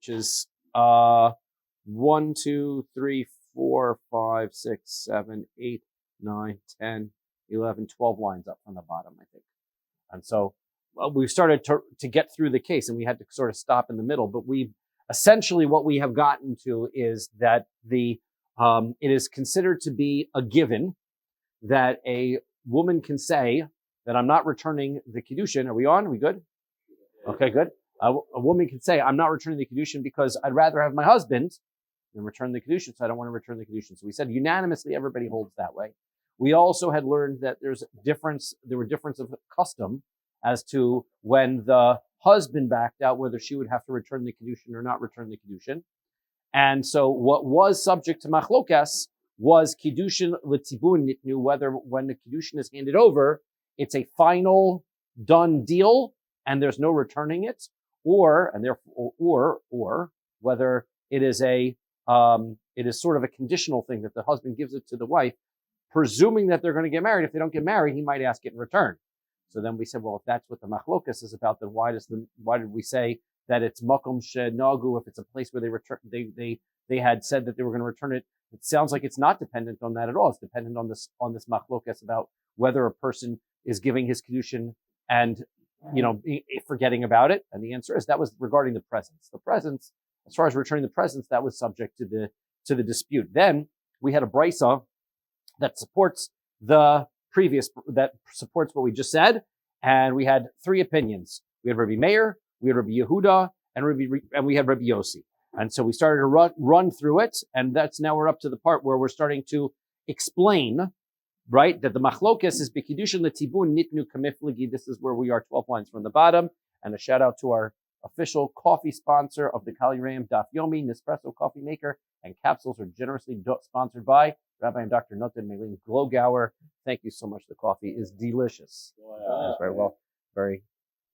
which is 1, 2, 3, 4, 5, 6, 7, 8, 9, 10, 11, 12 lines up from the bottom, I think. And so we started to get through the case, and we had to sort of stop in the middle. But essentially what we have gotten to is that it is considered to be a given that a woman can say that I'm not returning the Kiddushin. Are we on? Are we good? Okay, good. A woman can say, I'm not returning the Kiddushin because I'd rather have my husband than return the Kiddushin, so I don't want to return the Kiddushin. So we said unanimously everybody holds that way. We also had learned that there were difference of custom as to when the husband backed out, whether she would have to return the Kiddushin or not return the Kiddushin. And so what was subject to machlokas was Kiddushin l'tzibun nitnu, whether when the Kiddushin is handed over, it's a final done deal and there's no returning it, or whether it is it is sort of a conditional thing that the husband gives it to the wife, presuming that they're going to get married. If they don't get married, he might ask it in return. So then we said, well, if that's what the machlokas is about, then why did we say that it's makom shenagu if it's a place where they had said that they were going to return it? It sounds like it's not dependent on that at all. It's dependent on this machlokas about whether a person is giving his Kiddushin and forgetting about it. And the answer is that was regarding the presents. The presents, as far as returning the presents, that was subject to the dispute. Then we had a brisa that supports what we just said, and we had three opinions. We had Rabbi Meir, we had Rabbi Yehuda, and we had Rabbi Yossi. And so we started to run through it, and now we're up to the part where we're starting to explain, right, that the machlokas is b'kiddushin l'tibun nitnu kamifligi. This is where we are, 12 lines from the bottom. And a shout out to our official coffee sponsor of the Kahal Yereim, Daf Yomi, Nespresso coffee maker, and capsules are generously sponsored by Rabbi and Dr. Loiterman Glogauer. Thank you so much. The coffee is delicious. Wow. It's very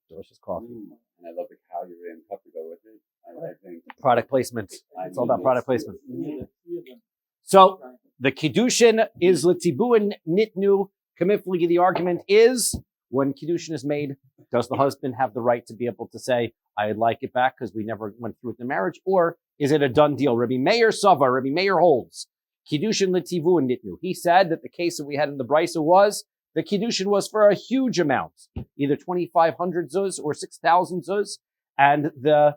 delicious coffee. And I love the Kahal Yereim cup to go with it. I think product placement. It's all about product placement. So the Kiddushin is l'tibun nitnu kamifligi. The argument is, when Kiddushin is made, does the husband have the right to be able to say, I'd like it back because we never went through with the marriage, or is it a done deal? Rabbi Meir holds Kiddushin l'tibun nitnu. He said that the case that we had in the brisa was the Kiddushin was for a huge amount, either 2,500 zuz or 6,000 zuz, and the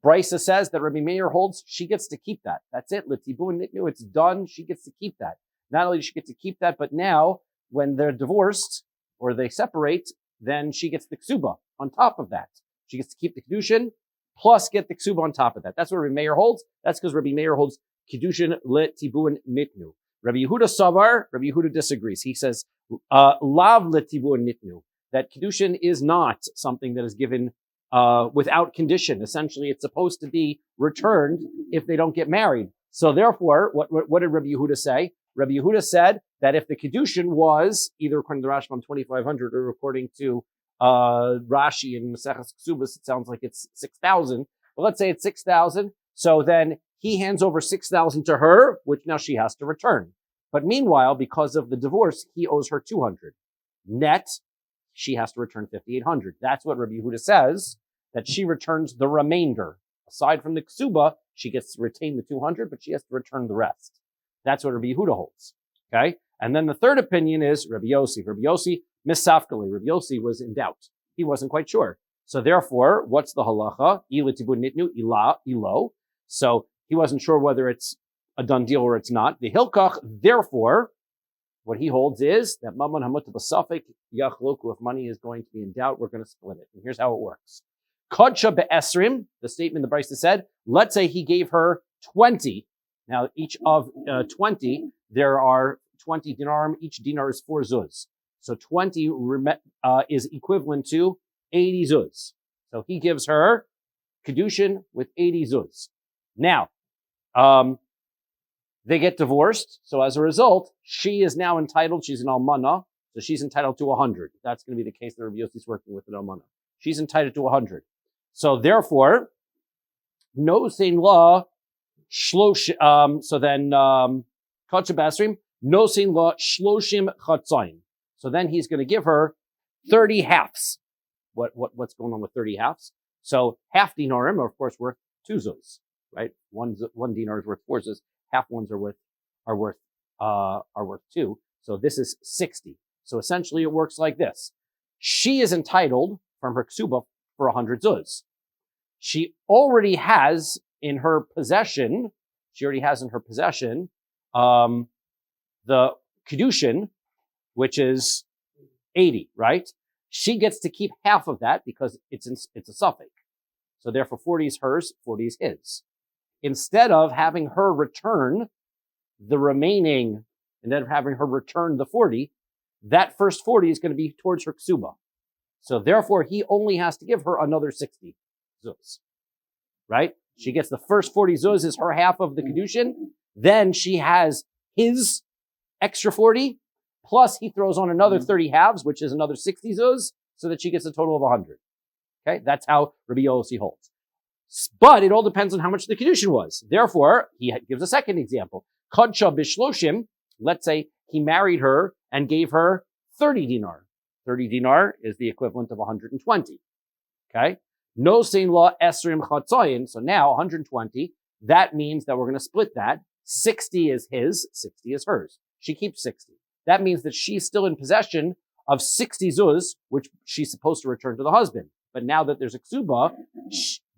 brisa says that Rabbi Meir holds she gets to keep that. That's it. L'tibun nitnu. It's done. She gets to keep that. Not only does she get to keep that, but now when they're divorced or they separate, then she gets the ksuba on top of that. She gets to keep the Kiddushin plus get the ksuba on top of that. That's what Rabbi Meir holds. That's because Rabbi Meir holds Kiddushin l'tibun nitnu. Rabbi Yehuda savar. Rabbi Yehuda disagrees. He says lav l'tibun nitnu. That Kiddushin is not something that is given without condition. Essentially, it's supposed to be returned if they don't get married. So therefore, what did Rabbi Yehuda say? Rabbi Yehuda said that if the Kiddushin was, either according to Rashbam 2,500 or according to Rashi in Maseches Ksubas, it sounds like it's 6,000. But let's say it's 6,000. So then he hands over 6,000 to her, which now she has to return. But meanwhile, because of the divorce, he owes her 200. Net, she has to return 5,800. That's what Rabbi Yehuda says, that she returns the remainder. Aside from the ksuba, she gets to retain the 200, but she has to return the rest. That's what Rabbi Yehuda holds. Okay? And then the third opinion is Rabbi Yossi. Rabbi Yossi, misafkali. Rabbi Yossi was in doubt. He wasn't quite sure. So therefore, what's the halacha? Ilitibun nitnu ilo. So he wasn't sure whether it's a done deal or it's not. The hilkach, therefore, what he holds is that mammon hamut b'safek yachloku. If money is going to be in doubt, we're going to split it. And here's how it works. Kodsha be'esrim, the statement the Brisa said, let's say he gave her 20. Now, each of 20, there are 20 dinarim. Each dinar is 4 zuz. So 20 is equivalent to 80 zuz. So he gives her Kiddushin with 80 zuz. Now, they get divorced. So as a result, she is now entitled, she's an almana, so she's entitled to 100. That's going to be the case that Rabbi Yossi is working with an almana. She's entitled to 100. So therefore, no sein law, shlosh, so then, Kotcha Basrim, no sein law, shloshim chatzayin. So then he's going to give her 30 halves. What's going on with 30 halves? So half dinarim are of course worth 2 zuz, right? One dinar is worth 4 zuz. Half ones are worth 2. So this is 60. So essentially it works like this. She is entitled from her ksuba for 100 zuz. She already has in her possession, the kedushin, which is 80, right? She gets to keep half of that because it's a suffix. So therefore 40 is hers, 40 is his. Instead of having her return the 40, that first 40 is going to be towards her ksuba. So therefore he only has to give her another 60 zuz, right? She gets the first 40 zuz is her half of the kedushin. Then she has his extra 40, plus he throws on another 30 halves, which is another 60 zuz, so that she gets a total of 100. Okay, that's how Rabbi Yossi holds. But it all depends on how much the kedushin was. Therefore, he gives a second example. Kadsha bishloshim, let's say he married her and gave her 30 dinar. 30 dinar is the equivalent of 120. Okay? No sein law esrim chatzayin. So now 120, that means that we're going to split that. 60 is his, 60 is hers. She keeps 60. That means that she's still in possession of 60 zuz, which she's supposed to return to the husband. But now that there's a ksuba,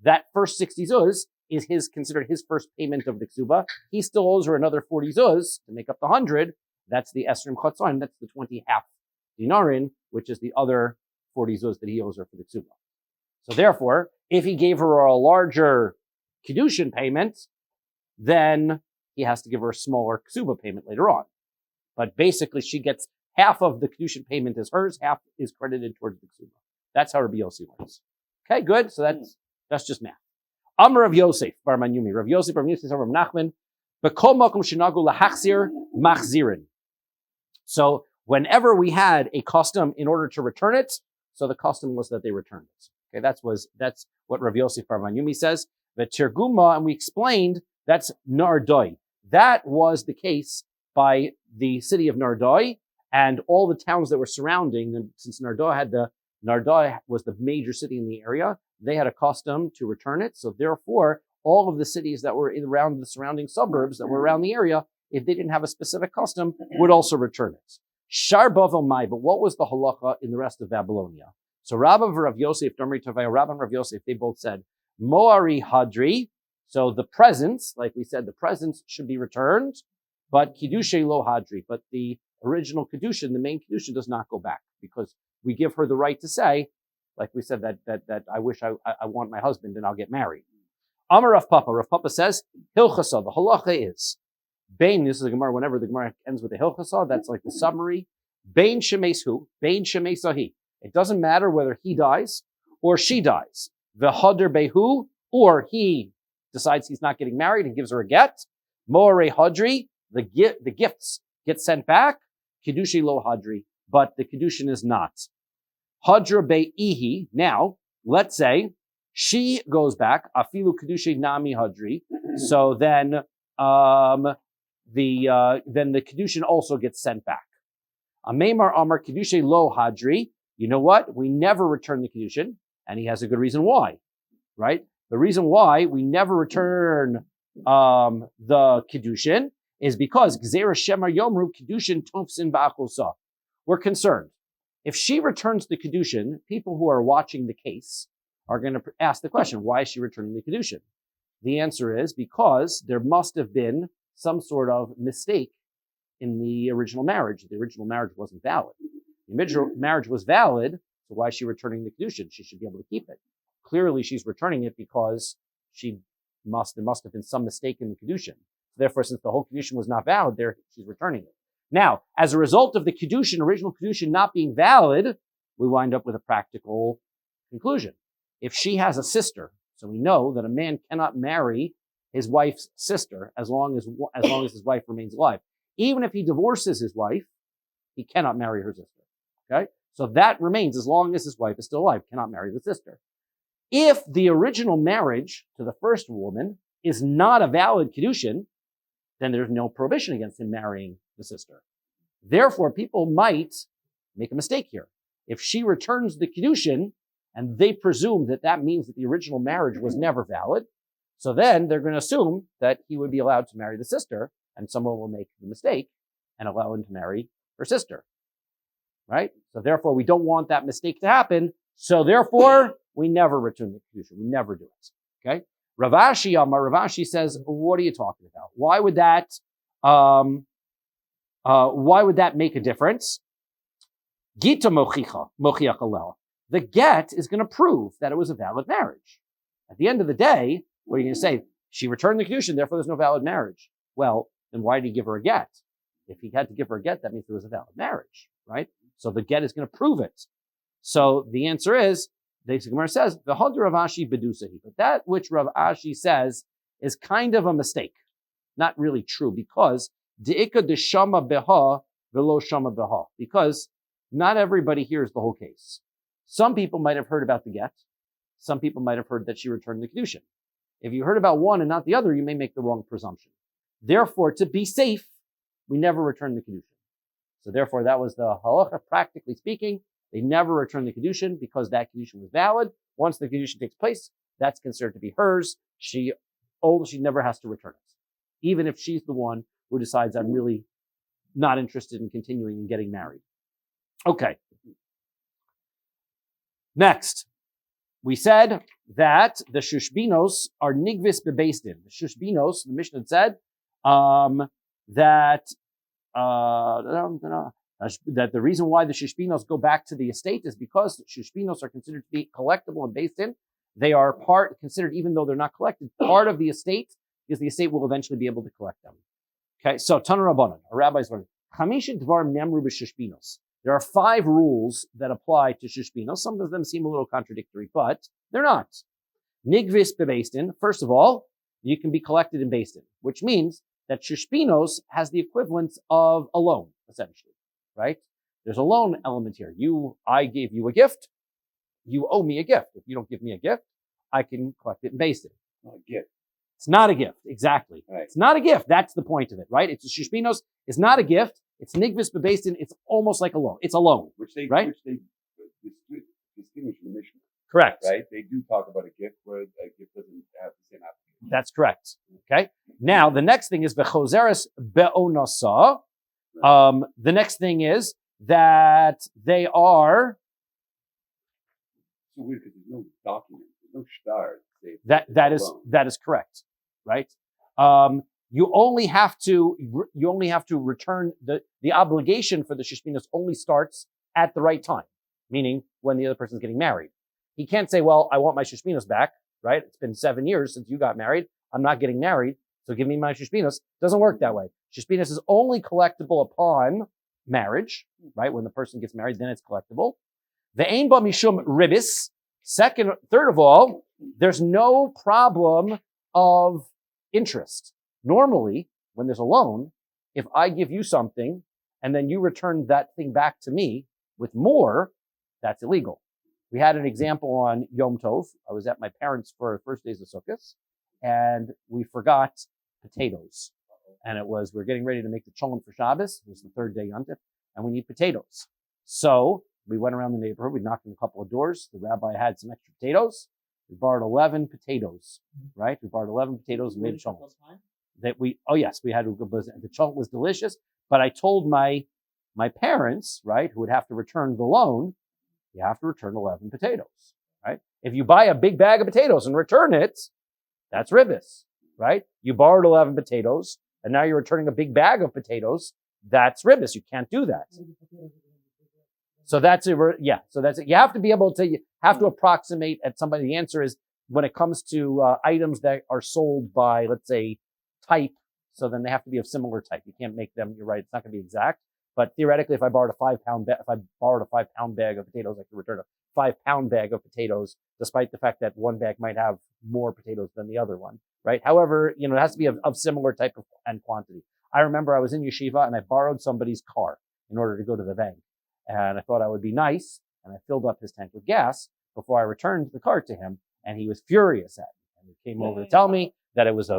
that first 60 zuz is considered his first payment of the ksuba. He still owes her another 40 zuz to make up the 100. That's the esrim chatzayin. That's the 20 half dinarin, which is the other 40 zuz that he owes her for the ksuba. So therefore, if he gave her a larger kedushin payment, then he has to give her a smaller ksuba payment later on. But basically, she gets half of the kedushin payment is hers, half is credited towards the ksuba. That's how Rabbi Yossi works. Okay, good. So that's just math. Amar Rav Yosef bar Manyumi. Rav Yosef bar Manyumi says Rav Nachman, B'kol makom shenagu lahachzir machzirin. So whenever we had a custom in order to return it, so the custom was that they returned it. Okay, that's what Rav Yosef bar Manyumi says. The Tirguma, and we explained that's Nardoi. That was the case by the city of Nardoi and all the towns that were surrounding. And since Nardoi was the major city in the area, they had a custom to return it. So therefore, all of the cities that were around the surrounding suburbs that were around the area, if they didn't have a specific custom, would also return it. Shar Bavel Mai, but what was the halacha in the rest of Babylonia? So Rabbi and Rav Yosef, Rabbi and Rav Yosef, they both said, Moari Hadri, so the presents, like we said, the presents should be returned, but Kiddushay Lo Hadri, but the original Kiddushin, the main Kiddushin does not go back because we give her the right to say, like we said, that I wish I want my husband and I'll get married. Amar Rav Papa. Rav Papa says, Hilchasa, the halacha is, Bain, this is the Gemara, whenever the Gemara ends with a Hilchasa, that's like the summary. Bain Shemesu, Bain Shemesahi. It doesn't matter whether he dies or she dies. V'hader Behu, or he decides he's not getting married and gives her a get. More Hadri, the gifts get sent back. Kiddushi Lo Hadri, but the Kiddushin is not. Hadra Be'ihi, now, let's say she goes back, Afilu Kiddushi Nami Hadri, so then the Kiddushin also gets sent back. Amemar Amar Kiddushin Lo Hadri, you know what? We never return the Kiddushin, and he has a good reason why, right? The reason why we never return the Kiddushin is because Gzeira Shemar Yomru Kiddushin Tofsin Ba'achosa. We're concerned. If she returns the Kiddushin, people who are watching the case are going to ask the question, why is she returning the Kiddushin? The answer is because there must have been some sort of mistake in the original marriage. The original marriage wasn't valid. The original marriage was valid, so why is she returning the Kiddushin? She should be able to keep it. Clearly, she's returning it because there must have been some mistake in the Kiddushin. Therefore, since the whole Kiddushin was not valid, she's returning it. Now, as a result of the Kiddushin, original Kiddushin not being valid, we wind up with a practical conclusion. If she has a sister, so we know that a man cannot marry his wife's sister as long as his wife remains alive. Even if he divorces his wife, he cannot marry her sister. Okay? So that remains as long as his wife is still alive, cannot marry the sister. If the original marriage to the first woman is not a valid Kiddushin, then there's no prohibition against him marrying the sister. Therefore, people might make a mistake here. If she returns the Kiddushin, and they presume that means that the original marriage was never valid, So then they're going to assume that he would be allowed to marry the sister, and someone will make the mistake and allow him to marry her sister. Right? So therefore, we don't want that mistake to happen. So therefore, we never return the kedusha. We never do it. Okay? Ravashi says, what are you talking about? Why would that make a difference? Gita mochiach alel. The get is going to prove that it was a valid marriage. At the end of the day, what are you going to say? She returned the kedusha, therefore there's no valid marriage. Well, then why did he give her a get? If he had to give her a get, that means there was a valid marriage, right? So the get is going to prove it. So the answer is, the Gemara says, the V'hod Rav Ashi bedusahi. But that which Rav Ashi says is kind of a mistake. Not really true, because de'ika deshama beha velo shama beha. Because not everybody hears the whole case. Some people might have heard about the get. Some people might have heard that she returned the kedusha. If you heard about one and not the other, you may make the wrong presumption. Therefore, to be safe, we never return the kedusha. So therefore, that was the halacha. Practically speaking, they never return the kedusha because that kedusha was valid. Once the kedusha takes place, that's considered to be hers. She never has to return it, even if she's the one who decides, I'm really not interested in continuing and getting married. Okay. Next, we said that the shushbinos are nigvis bebeisdin. The shushbinos, the Mishnah said, that the reason why the shushbinos go back to the estate is because shushbinos are considered to be collectible and based in. They are considered, even though they're not collected, part of the estate, because the estate will eventually be able to collect them. Okay, so Tana Rabbanan, our rabbis learn, Chamisha Dvar Nemru b'Shushbinos. There are 5 rules that apply to shushbinos. Some of them seem a little contradictory, but they're not. Nigvis bebeisdin. First of all, you can be collected in beisdin, which means that shushbinos has the equivalence of a loan, essentially, right? There's a loan element here. I gave you a gift. You owe me a gift. If you don't give me a gift, I can collect it in beisdin. Not a gift. It's not a gift, exactly. Right. It's not a gift. That's the point of it, right? It's a shushbinos. It's not a gift. It's nigvis bebeisdin. It's almost like a loan. It's a loan, which they distinguish in the Mishnah. Correct. Right? They do talk about a gift where a gift doesn't have the same application. That's correct. Okay. Now, the next thing is bechozeres be'onasa. The next thing is that they are. It's so weird because there's no document, there's no shtar. That is correct, right? You only have to return the obligation for the shushbinos only starts at the right time, meaning when the other person's getting married. He can't say, well, I want my shushbinos back, right? It's been 7 years since you got married. I'm not getting married, so give me my shushbinos. Doesn't work that way. Shushbinos is only collectible upon marriage, right? When the person gets married, then it's collectible. The ein ba mishum ribis. Third of all, there's no problem of interest. Normally, when there's a loan, if I give you something and then you return that thing back to me with more, that's illegal. We had an example on Yom Tov. I was at my parents' for first days of Sukkot, and we forgot potatoes. And we're getting ready to make the cholent for Shabbos. It was the 3rd day Yom Tov, and we need potatoes. So we went around the neighborhood. We knocked on a couple of doors. The rabbi had some extra potatoes. We borrowed 11 potatoes, right? We borrowed 11 potatoes and made a cholent. We had the cholent was delicious, but I told my parents, right, who would have to return the loan, you have to return 11 potatoes, right? If you buy a big bag of potatoes and return it, that's ribis, right? You borrowed 11 potatoes and now you're returning a big bag of potatoes. That's ribis. You can't do that. So that's it. Yeah. So that's it. You have to be able to, you have to approximate at somebody. The answer is when it comes to items that are sold by, let's say, type, so then they have to be of similar type. You can't make them, you're right, it's not going to be exact. But theoretically, if I borrowed a 5-pound bag of potatoes, I could return a 5-pound bag of potatoes, despite the fact that one bag might have more potatoes than the other one, right? However, it has to be of similar type and quantity. I remember I was in yeshiva and I borrowed somebody's car in order to go to the bank. And I thought I would be nice, and I filled up his tank with gas before I returned the car to him, and he was furious at me. And he came over to tell me that it was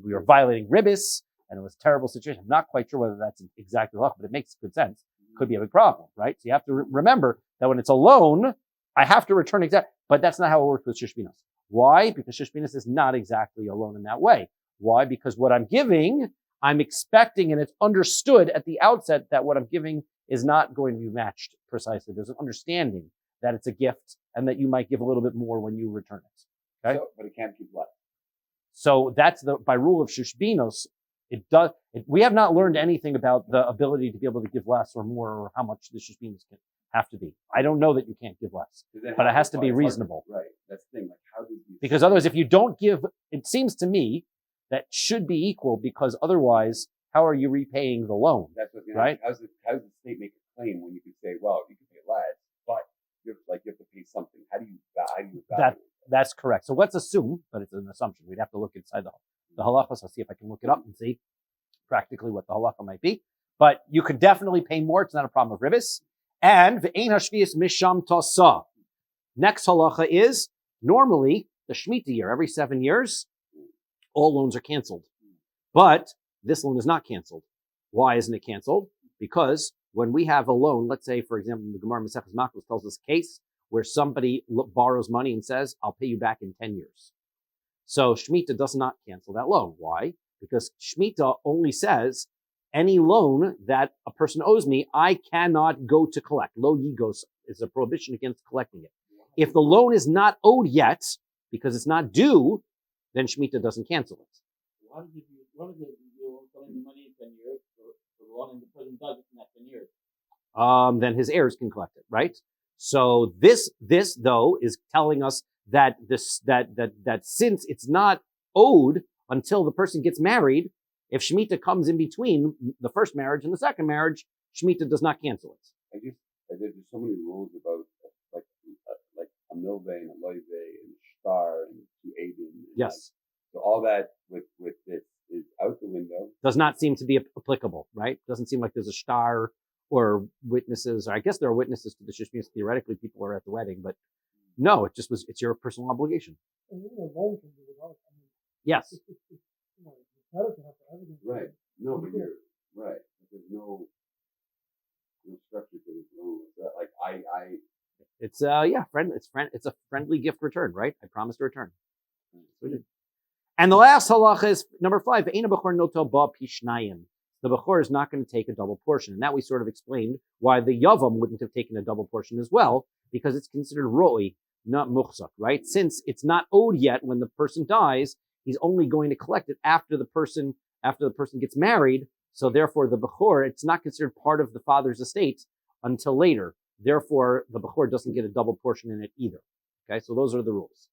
we were violating ribis, and it was a terrible situation. I'm not quite sure whether that's exactly luck, but it makes good sense. Could be a big problem, right? So you have to remember that when it's a loan, I have to return exact, but that's not how it works with shushbinos. Why? Because Shishbinas is not exactly a loan in that way. Why? Because what I'm giving, I'm expecting, and it's understood at the outset that what I'm giving is not going to be matched precisely. There's an understanding that it's a gift and that you might give a little bit more when you return it. Okay? But it can't keep less. So that's by rule of Shishbinos, we have not learned anything about the ability to be able to give less or more or how much the Shishbinos can have to be. I don't know that you can't give less, but it has to be reasonable. Right. That's the thing. Like, how did you? Because otherwise, if you don't give, it seems to me that should be equal, because otherwise, how are you repaying the loan? That's what's going right? How does the state make a claim when you can say, well, you can pay less, but you have to pay something? How do you evaluate? That's correct. So let's assume, but it's an assumption. We'd have to look inside the halachas. I'll see if I can look it up and see practically what the halacha might be. But you could definitely pay more. It's not a problem of ribis. And v'ein hashvius misham tasa. Next halacha is normally the Shemitah year, every 7 years, all loans are canceled. But this loan is not canceled. Why isn't it canceled? Because when we have a loan, let's say, for example, the Gemara Maseches Makos tells us a case where somebody borrows money and says, I'll pay you back in 10 years. So Shemitah does not cancel that loan. Why? Because Shemitah only says any loan that a person owes me, I cannot go to collect. Lo yigos is a prohibition against collecting it. If the loan is not owed yet, because it's not due, then Shemitah doesn't cancel it. What if you owe someone money in 10 years for the loan and the person does it in that 10 years? Then his heirs can collect it, right? So this though is telling us that that since it's not owed until the person gets married, if Shemitah comes in between the first marriage and the second marriage, Shemitah does not cancel it. There's so many rules about like a milve and a loive and a star and two aiden. Yes. So all that with this is out the window. Does not seem to be applicable, right? Doesn't seem like there's a star or witnesses. Or I guess there are witnesses to the Shishbinas. Theoretically, people are at the wedding, but no, it's your personal obligation. Yes. Right. No, but you're right. There's no structure to this loan. Like It's it's a friendly gift return, right? I promise to return. And the last halacha is number 5. The bechor is not going to take a double portion. And that we sort of explained why the yavam wouldn't have taken a double portion as well, because it's considered roi, not muchzak, right? Since it's not owed yet when the person dies, he's only going to collect it after the person gets married. So therefore the bechor, it's not considered part of the father's estate until later. Therefore, the bechor doesn't get a double portion in it either. Okay, so those are the rules.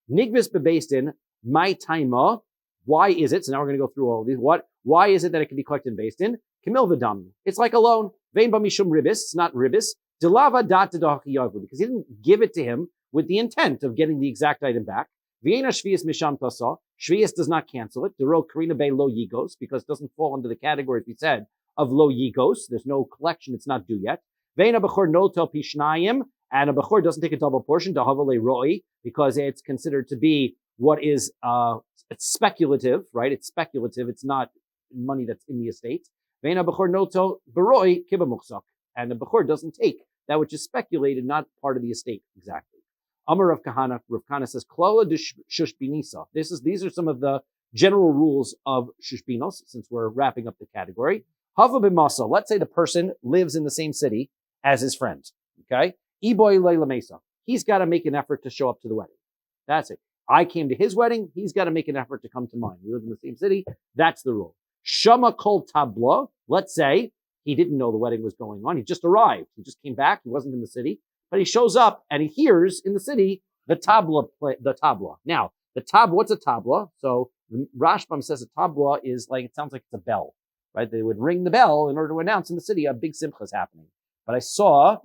Nigvis bebeistin, my taima. Why is it? So now we're going to go through all of these. Why is it that it can be collected in beistin? Kamil v'dam. It's like a loan. Vein b'mishum ribis. It's not ribis. Delava data dachiyavu, because he didn't give it to him with the intent of getting the exact item back. V'ena shvius misham tasa. Shvius does not cancel it. Dero karina be lo yigos, because it doesn't fall under the categories we said of lo yigos. There's no collection. It's not due yet. Veina bechor notel pishnayim, and a bechor doesn't take a double portion, dahavale roi, because it's considered to be what is, it's speculative, right? It's speculative. It's not money that's in the estate. Veina bechor notel beroi kiba muchzak, and the bechor doesn't take that which is speculated, not part of the estate exactly. Amar Rav Kahana says, Klala de Shushbinisa. These are some of the general rules of Shushbinos, since we're wrapping up the category. Hava b'masa. Let's say the person lives in the same city as his friend. Okay? Iboy leila mesa. He's got to make an effort to show up to the wedding. That's it. I came to his wedding. He's got to make an effort to come to mine. We live in the same city. That's the rule. Shama kol tabla. Let's say he didn't know the wedding was going on. He just arrived. He just came back. He wasn't in the city. But he shows up and he hears in the city the tabla. Now, what's a tabla? So the Rashbam says a tabla is like, it sounds like it's a bell, right? They would ring the bell in order to announce in the city a big simcha is happening. But I saw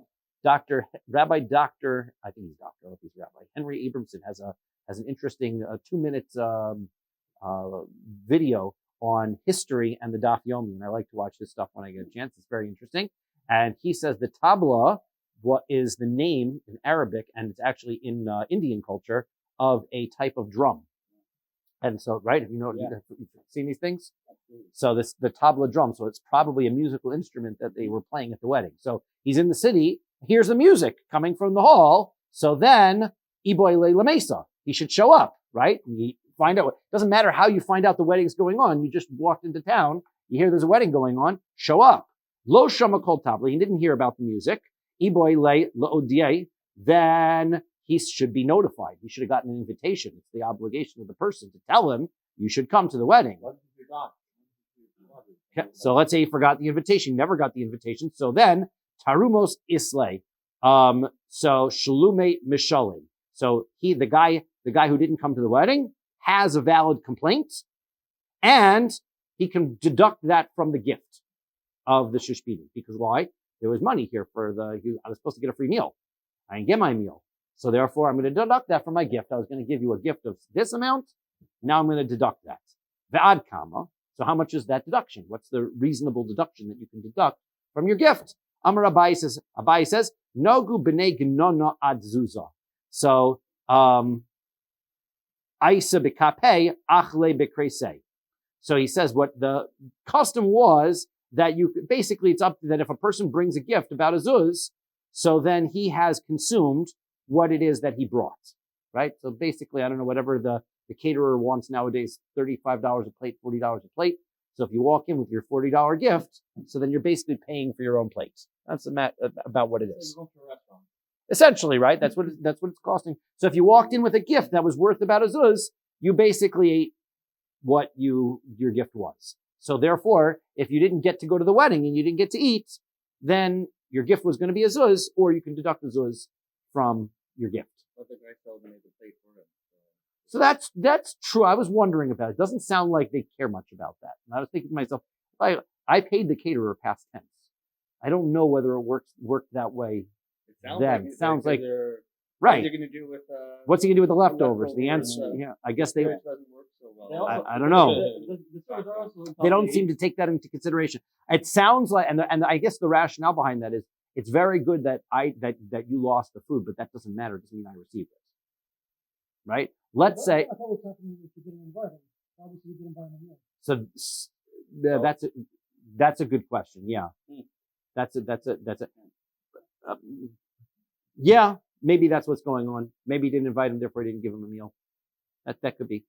Rabbi, I think he's doctor, I don't know if he's Rabbi, Henry Abramson has an interesting 2-minute video on history and the Daf Yomi, and I like to watch this stuff when I get a chance. It's very interesting. And he says the tabla, what is the name in Arabic, and it's actually in Indian culture, of a type of drum. And so, right, you've seen these things? So the tabla drum, so it's probably a musical instrument that they were playing at the wedding. So he's in the city, hears the music coming from the hall, so then, Iboy le mesa. he should show up, right? You find out. It doesn't matter how you find out the wedding's going on. You just walked into town. You hear there's a wedding going on. Show up. Lo shama kol tabli. He didn't hear about the music. Iboy le leodiyeh. Then he should be notified. He should have gotten an invitation. It's the obligation of the person to tell him you should come to the wedding. Okay, so let's say he forgot the invitation, never got the invitation. So then tarumos islay. So shalume mishalim. So the guy who didn't come to the wedding has a valid complaint, and he can deduct that from the gift of the shishpini. Because why? There was money here I was supposed to get a free meal. I didn't get my meal. So therefore, I'm going to deduct that from my gift. I was going to give you a gift of this amount. Now I'm going to deduct that. Ve'ad kama. So how much is that deduction? What's the reasonable deduction that you can deduct from your gift? Amar Abai says, Nogu b'nei gnona ad zuzah. So, Aisa b'kapei, achle b'kresei. So he says what the custom was that it's up that if a person brings a gift about a zuz, so then he has consumed what it is that he brought, right? So basically, I don't know, whatever the caterer wants nowadays, $35 a plate, $40 a plate. So if you walk in with your $40 gift, so then you're basically paying for your own plate. That's about what it is. Essentially, right? That's what it's costing. So if you walked in with a gift that was worth about a zuz, you basically ate what your gift was. So therefore, if you didn't get to go to the wedding and you didn't get to eat, then your gift was going to be a zuz, or you can deduct the zuz from your gift. But the guy told me to pay for it. So that's true. I was wondering about it. It doesn't sound like they care much about that. And I was thinking to myself, I paid the caterer past tense. I don't know whether it worked that way. It sounds like right. What's he going to do with what's he going to do with the leftovers? The answer, yeah, I guess they. Doesn't work so well. I don't know. They don't seem to take that into consideration. It sounds like, and I guess the rationale behind that is it's very good that you lost the food, but that doesn't matter. It doesn't mean I received it. Right? Let's say. I thought what's happening is you didn't invite him. Obviously, you didn't buy him a meal. So that's a good question. Yeah, that's it. Yeah, maybe that's what's going on. Maybe he didn't invite him, therefore he didn't give him a meal. That could be.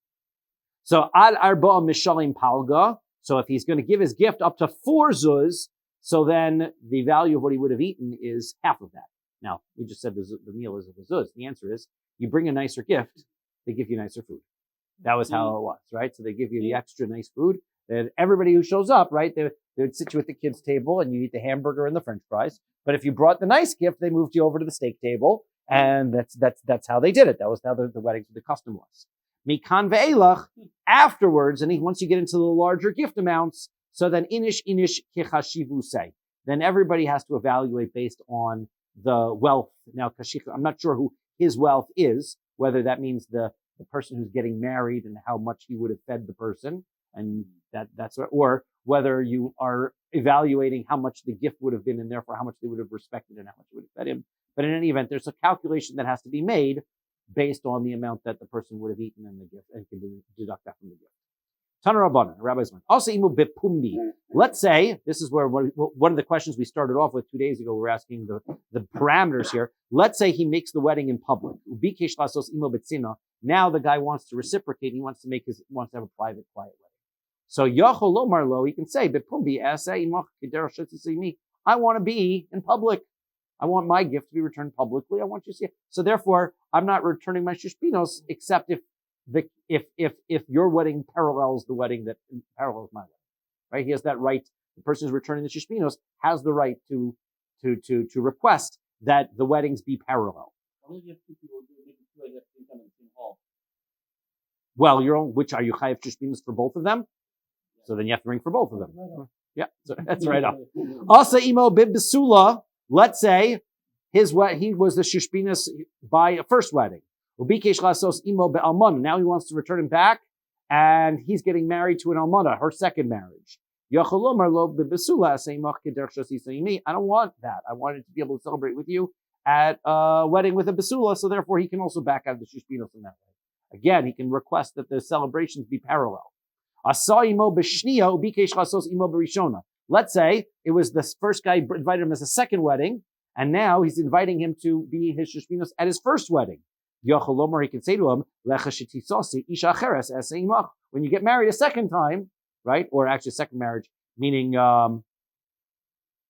So ad arba mishalim palga. So if he's going to give his gift up to 4 zuz, so then the value of what he would have eaten is half of that. Now we just said the meal is of a zuz. The answer is you bring a nicer gift, they give you nicer food. That was how it was, right? So they give you the extra nice food. And everybody who shows up, right, they would sit you at the kids' table and you eat the hamburger and the French fries. But if you brought the nice gift, they moved you over to the steak table, and that's how they did it. That was how the weddings, the custom was. Mikan ve'elach, afterwards, and once you get into the larger gift amounts, so then inish kichashivu say. Then everybody has to evaluate based on the wealth. Now, I'm not sure who his wealth is, whether that means the person who's getting married and how much he would have fed the person, and that's or whether you are evaluating how much the gift would have been and therefore how much they would have respected and how much would have fed him. But in any event, there's a calculation that has to be made based on the amount that the person would have eaten in the gift and can deduct that from the gift. Tana Rabbanan, Rabbi's one. Also, imu bepumbi. Let's say, this is where one of the questions we started off with 2 days ago, we're asking the parameters here. Let's say he makes the wedding in public. Ubikesh lasos imo betzina. Now the guy wants to reciprocate. He wants to have a private, quiet wedding. So Yachol Lomar Lo, he can say, Bepumbi Asay Imach Kedera Shetzisimi. I want to be in public. I want my gift to be returned publicly. I want you to see it. So therefore, I'm not returning my shishpinos except if your wedding parallels the wedding that parallels my wedding. Right? He has that right. The person who's returning the shishpinos has the right to request that the weddings be parallel. Well, which are you chayav shishpinos for both of them? So then you have to ring for both of them. Yeah, so that's right up. Asa imo bibesula. Let's say he was the shishpinas by a first wedding. Ubikesh lasos imo be'almana. Now he wants to return him back, and he's getting married to an almana, her second marriage. I don't want that. I wanted to be able to celebrate with you at a wedding with a besula, so therefore he can also back out the shishpinos in that way. Again, he can request that the celebrations be parallel. Let's say it was the first guy invited him as a second wedding, and now he's inviting him to be his shishpinos at his first wedding. Yacholomar, he can say to him, Lecha shetisasi isha acheres ese imach. When you get married a second time, right? Or actually second marriage, meaning,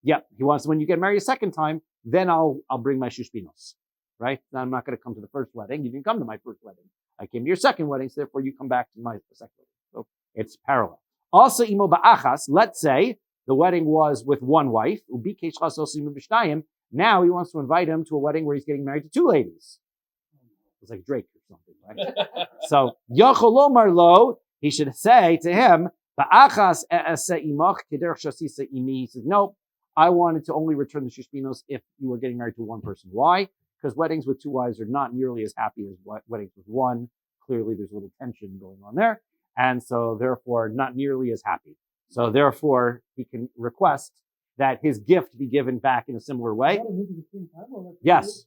he wants, when you get married a second time, then I'll bring my shushpinos, right? Now I'm not going to come to the first wedding. You didn't come to my first wedding. I came to your second wedding, so therefore you come back to my second wedding. So it's parallel. Also, imo ba'achas, let's say the wedding was with one wife. Now he wants to invite him to a wedding where he's getting married to two ladies. It's like Drake or something, right? So, Yacholomar lo, he should say to him, ba'achas imach kederch shasisa imi. He says, no, I wanted to only return the shushpinos if you were getting married to one person. Why? Because weddings with two wives are not nearly as happy as weddings with one. Clearly, there's a little tension going on there. And so, therefore, not nearly as happy. So, therefore, he can request that his gift be given back in a similar way. Yes.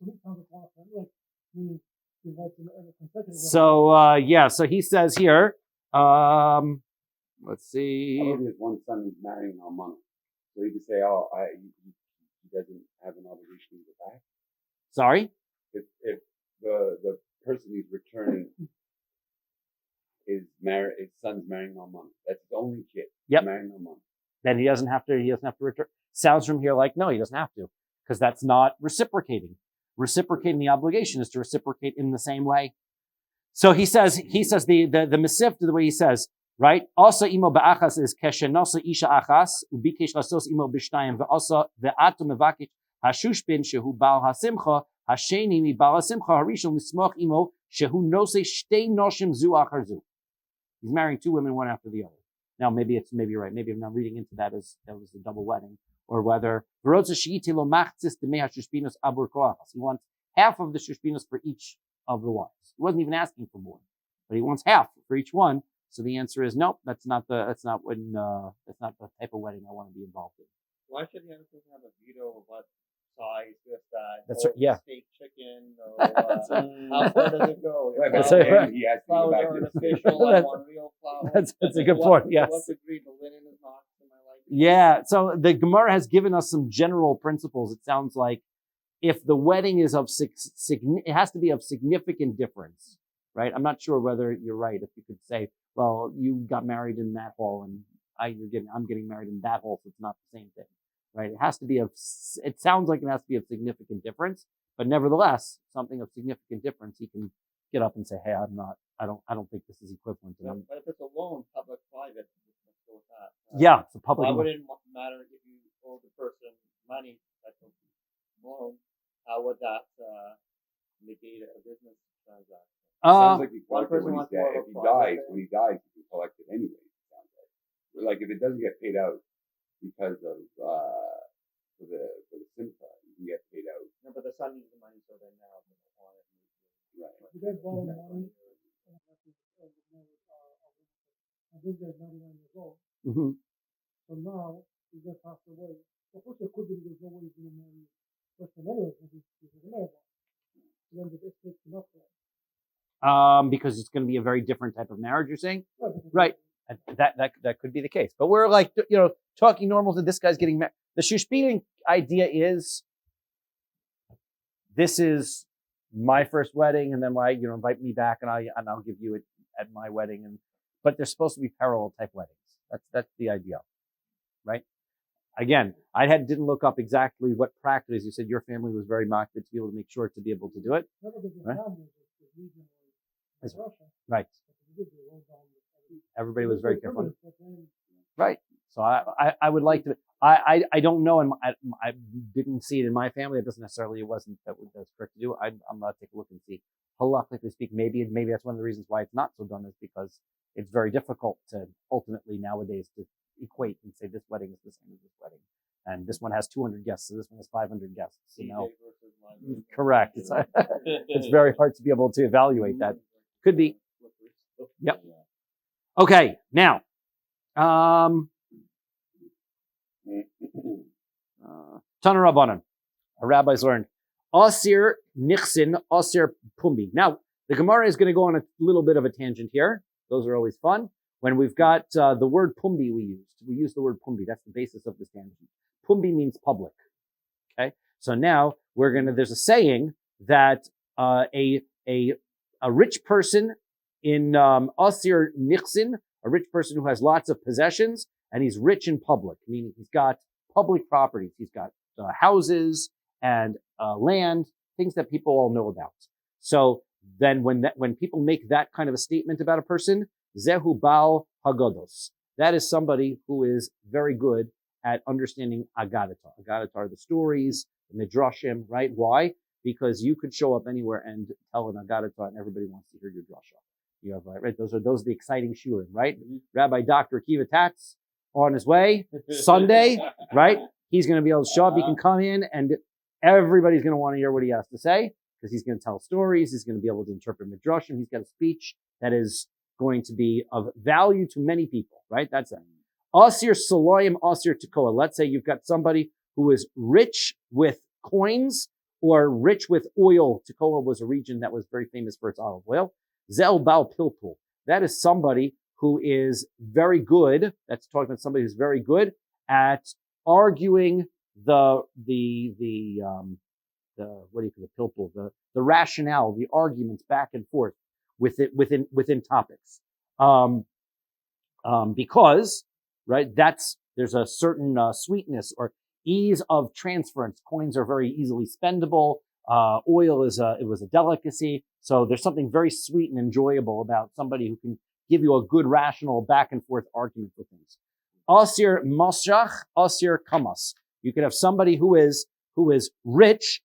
So, so he says here, let's see. How about his one son who's marrying our money? So he could say, he doesn't have an obligation to go back. Sorry? If the person he's returning his son's marrying our money. That's his only kid. Yep. Marrying our money. Then he doesn't have to return. Sounds from here like, no, he doesn't have to, because that's not reciprocating. Reciprocating the obligation is to reciprocate in the same way. So he says the Mesif, the way he says, right? Also imo ba'achas is keshenasa isha achas, ubikesh lasos imo b'shnayim, ve'asa ve'atu mevakish hashushbin shehu bal hasimcha, hasheni mi bal hasimcha, harishon mismoch imo shehu nose shtei noshim zu achar zu. He's marrying two women, one after the other. Now, maybe you're right. Maybe I'm not reading into that as that was a double wedding, or whether he wants half of the shushpinos for each of the wives. He wasn't even asking for more, but he wants half for each one. So the answer is no. That's not the type of wedding I want to be involved in. Why should the other person have a veto of what size this, that? That's right, yeah. Steak, chicken, or how far does it go? Right, That's but right. he has to go Flowers back are to artificial. I want real flowers. That's a good point. Yes. What degree the linen is not to my liking? Yeah. So the Gemara has given us some general principles. It sounds like if the wedding is it has to be of significant difference, right? I'm not sure whether you're right. If you could say, well, you got married in that hall and I'm getting married in that hall, so it's not the same thing, right? It has to be it sounds like it has to be of significant difference, but nevertheless, something of significant difference, he can get up and say, hey, I don't think this is equivalent to them. But if it's a loan, public, private, let's go with that. Yeah, it's a public Why loan. would it matter if you owe the person money that's a loan? How would that negate a business transaction? Sounds like he one collected person when wants he's dead. more of a If he private dies, when he dies, he can collect it anyway. It sounds like if it doesn't get paid out because of for the simcha, you can get paid out. No, but the son needs the money, so then now they don't want it. Right. You guys borrow money. This guy's 99 years old. Mm-hmm. So now he just passed away. So first it could be there's no way he's going to marry a person anyway because he's a married. Then the estate's enough for him. Because it's going to be a very different type of marriage, you're saying? Right. That could be the case. But we're like, talking normal to this guy's getting married. The shushpining idea is, this is my first wedding, and then invite me back, and I'll give you it at my wedding. But they're supposed to be parallel type weddings. That's the idea, right? Again, didn't look up exactly what practice. You said your family was very mocked to be able to make sure to be able to do it. Right. Right. Everybody was very careful. Right. So I would like to. I don't know, and I didn't see it in my family. It wasn't that was correct to do. I'm gonna take a look and see. Halachically speak, maybe that's one of the reasons why it's not so done, is because it's very difficult to ultimately nowadays to equate and say this wedding is the same as this wedding, and this one has 200 guests, so this one has 500 guests. Correct. It's very hard to be able to evaluate that. Could be. Yep. Okay. Now, Tana Rabbanan, our rabbis learned Asir Nichsin, Asir Pumbi. Now, the Gemara is going to go on a little bit of a tangent here. Those are always fun. When we've got the word Pumbi we use the word Pumbi. That's the basis of this tangent. Pumbi means public. Okay? So now there's a saying that a a rich person in Asir Nixin, a rich person who has lots of possessions, and he's rich in public, meaning he's got public properties. He's got houses and land, things that people all know about. So then when people make that kind of a statement about a person, Zehu Baal Haggados, that is somebody who is very good at understanding Agadah. Agadah are the stories, the Midrashim, right? Why? Because you could show up anywhere and tell an Agadah and everybody wants to hear your drasha. You have, right? Those are the exciting shiurim, right? Mm-hmm. Rabbi Dr. Kiva Tatz on his way, Sunday, right? He's going to be able to show up. He can come in and everybody's going to want to hear what he has to say because he's going to tell stories. He's going to be able to interpret Midrashim. He's got a speech that is going to be of value to many people, right? That's it. Asir Saloyim, Asir Tekoa. Let's say you've got somebody who is rich with coins or rich with oil. Tekoa was a region that was very famous for its olive oil. Zel Baal Pilpul. That is somebody who is very good. That's talking about somebody who's very good at arguing the what do you call the pilpul, the rationale, the arguments back and forth within topics. Because, right, there's a certain sweetness or ease of transference. Coins are very easily spendable. Oil it was a delicacy. So there's something very sweet and enjoyable about somebody who can give you a good rational back and forth argument for things. Asir Mashach, Asir Kamas. You could have somebody who is rich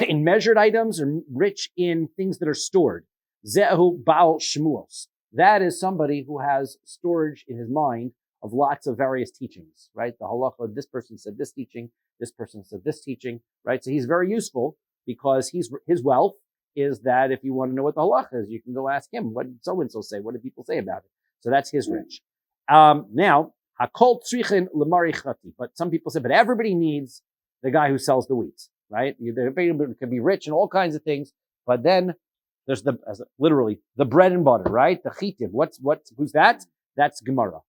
in measured items or rich in things that are stored. Zehu Baal Shmuos. That is somebody who has storage in his mind of lots of various teachings, right? The halacha, this person said this teaching, this person said this teaching, right? So he's very useful because his wealth is that if you want to know what the halacha is, you can go ask him, what did so-and-so say? What did people say about it? So that's his rich. Now, hakol tzrichin lemari chati. But some people say, but everybody needs the guy who sells the wheat, right? Everybody can be rich in all kinds of things, but then there's literally the bread and butter, right? The chitiv. Who's that? That's Gemara.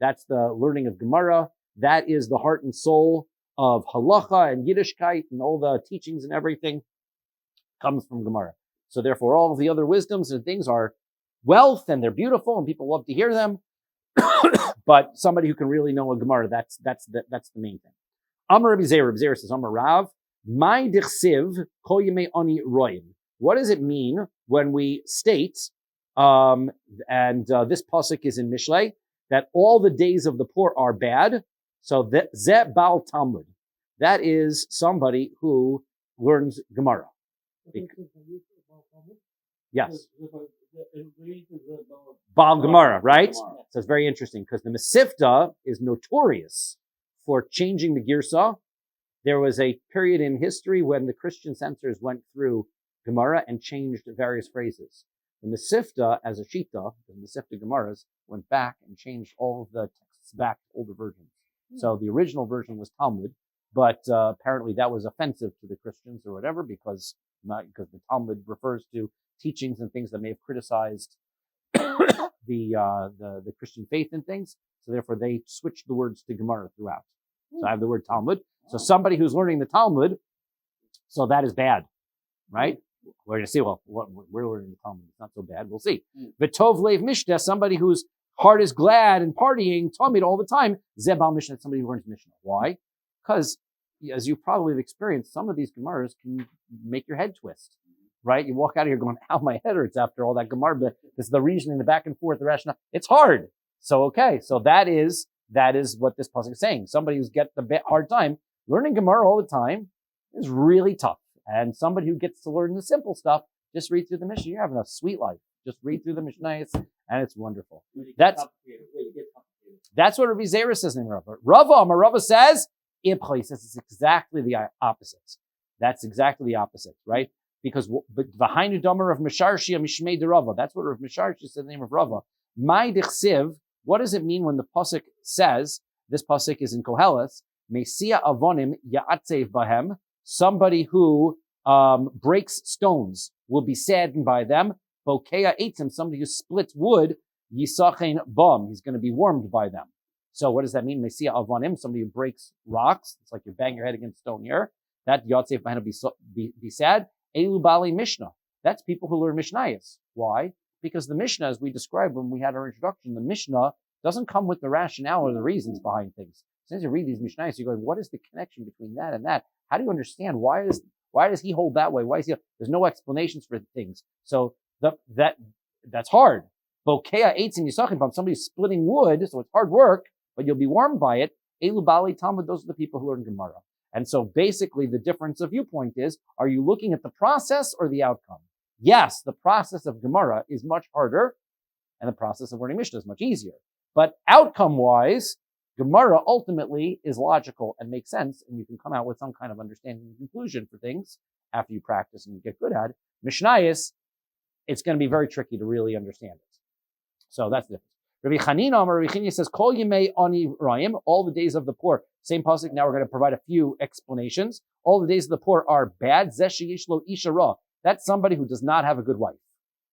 That's the learning of Gemara. That is the heart and soul of halacha and Yiddishkeit and all the teachings and everything comes from Gemara. So therefore, all of the other wisdoms and things are wealth and they're beautiful and people love to hear them. But somebody who can really know a Gemara, that's the main thing. Amar Rabbi Zera. Rabbi Zera says, Amar Rav, my dichsiv kol yemei ani roim. What does it mean when we state, this pasuk is in Mishlei, that all the days of the poor are bad? So ze Baal Talmud. That is somebody who learns Gemara. Yes. Baal Gemara, right? So it's very interesting because the Mesivta is notorious for changing the Girsa. There was a period in history when the Christian censors went through Gemara and changed various phrases. The Mesivta, as a Shita, the Mesivta Gemaras, went back and changed all of the texts back to older versions. So the original version was Talmud, but apparently that was offensive to the Christians or whatever because the Talmud refers to teachings and things that may have criticized the Christian faith and things. So therefore they switched the words to Gemara throughout. So I have the word Talmud. So somebody who's learning the Talmud, so that is bad, right? We're going to see, well, we're learning the Talmud. It's not so bad. We'll see. V'tov leiv Mishnah, somebody whose heart is glad and partying, Talmud all the time. Zeh Baal Mishnah, somebody who learns Mishnah. Why? Because, as you probably have experienced, some of these Gemaras can make your head twist, right? You walk out of here going, ow, my head hurts after all that Gemara. But this is the reasoning, the back and forth, the rationale. It's hard. So, okay. So that is what this pasuk is saying. Somebody who's got the hard time learning Gemara all the time is really tough. And somebody who gets to learn the simple stuff, just read through the Mishnah. You're having a sweet life. Just read through the Mishnah, and it's wonderful. That's what Rabbi Zera says in Rava. Rava says, Ibcha, says it's exactly the opposite. That's exactly the opposite, right? Because V'hainu Damer of Misharshi Mishmei de Rava. That's what Rav Misharshi said the name of Rava. My dichsiv, what does it mean when the pasuk says, this pasuk is in Koheles, Mesia avonim ya'atzev bahem, somebody who breaks stones will be saddened by them. Bokea eitzim, somebody who splits wood, yisachen bam, he's going to be warmed by them. So what does that mean? Mesia avonim, somebody who breaks rocks. It's like you bang your head against stone here. That yatzev bahem be sad. Elu bali mishnah. That's people who learn Mishnayos. Why? Because the Mishnah, as we described when we had our introduction, the Mishnah doesn't come with the rationale or the reasons behind things. As you read these Mishnayos, you're going, what is the connection between that and that? How do you understand? Why does he hold that way? Why is he? There's no explanations for things. So that's hard. Bokea eitzim yisachim pam. Somebody's splitting wood, so it's hard work, but you'll be warmed by it. Elu bali Talmud. Those are the people who learn Gemara. And so basically, the difference of viewpoint is: are you looking at the process or the outcome? Yes, the process of Gemara is much harder, and the process of learning Mishnah is much easier. But outcome-wise, Gemara ultimately is logical and makes sense, and you can come out with some kind of understanding and conclusion for things after you practice and you get good at it. Mishnayos, it's going to be very tricky to really understand it. So that's the difference. Rabbi Chanina says, Kol Yemei Ani Rayim, all the days of the poor. Same pasuk. Now we're going to provide a few explanations. All the days of the poor are bad. Zesh Yishlo Isha Ra. That's somebody who does not have a good wife.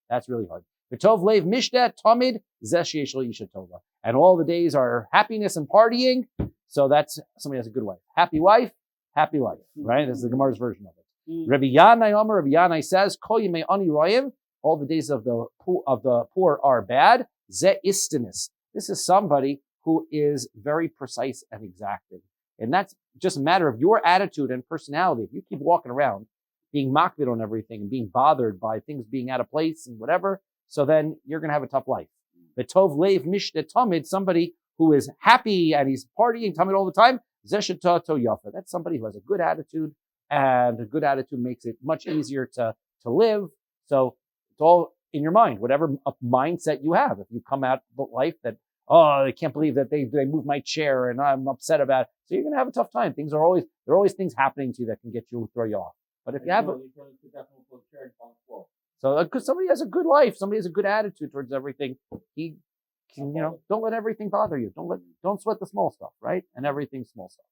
That's really hard. V'tov Leiv Mishda Tamid Zesh Yishlo Isha Tova. And all the days are happiness and partying. So that's somebody who has a good wife. Happy wife, happy life. Right? This is the Gemara's version of it. Rabbi Yanai says, Kol Yemei Ani Rayim. All the days of the poor are bad. Ze istinis. This is somebody who is very precise and exacting. And that's just a matter of your attitude and personality. If you keep walking around being makbid on everything and being bothered by things being out of place and whatever, so then you're going to have a tough life. Betov leiv mishte tamid, somebody who is happy and he's partying tamid all the time. Zeshata to yafa. That's somebody who has a good attitude, and a good attitude makes it much easier to live. So it's all in your mind, whatever mindset you have. If you come out of life that, oh, I can't believe that they moved my chair and I'm upset about it. So you're going to have a tough time. There are always things happening to you that can get you, throw you off. But if you have so because somebody has a good life, somebody has a good attitude towards everything, he can, don't let everything bother you. Don't sweat the small stuff, right? And everything small stuff.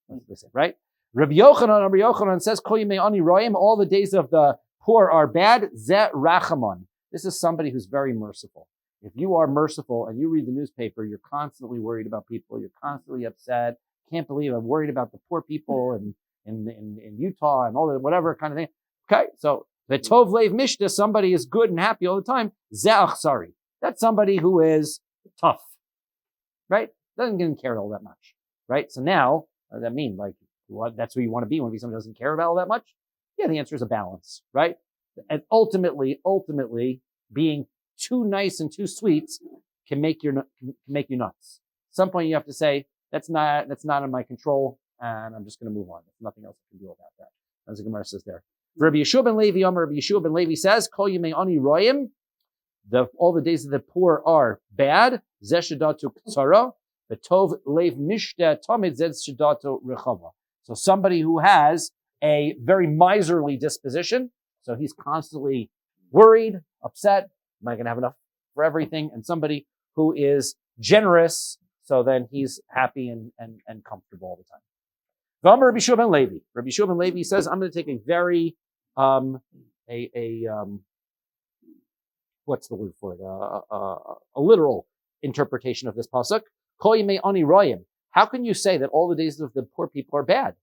That's what they say, right? Rabbi Yochanan says, Kol Yemei Ani Roim, all the days of the poor are bad. Ze Rachaman. This is somebody who's very merciful. If you are merciful and you read the newspaper, you're constantly worried about people. You're constantly upset. Can't believe I'm worried about the poor people in Utah and all that, whatever kind of thing. Okay, so the Tov Leiv Mishta, somebody is good and happy all the time. Ze'ach Sari. That's somebody who is tough, right? Doesn't get care all that much, right? So now, what does that mean? Like, that's who you want to be? You want to be somebody who doesn't care about all that much? Yeah, the answer is a balance, right? And ultimately, being too nice and too sweet can make you nuts. At some point, you have to say, that's not in my control, and I'm just going to move on. There's nothing else I can do about that. As the Gemara says there. Rabbi Yeshua ben Levi, Rabbi Yeshua ben Levi says, Kol Yemei Ani Roim, all the days of the poor are bad. Zeh Shadatu Ktsara, the Tov Leiv Mishta Tamid Zeh Shadatu Rechava. So somebody who has a very miserly disposition, so he's constantly worried, upset, am I going to have enough for everything? And somebody who is generous, so then he's happy and comfortable all the time. V'amar Rabbi Yeshua ben Levi. Rabbi Yeshua ben Levi says, I'm going to take a very, what's the word for it? A literal interpretation of this pasuk. Kol Yemei Ani Royim. How can you say that all the days of the poor people are bad?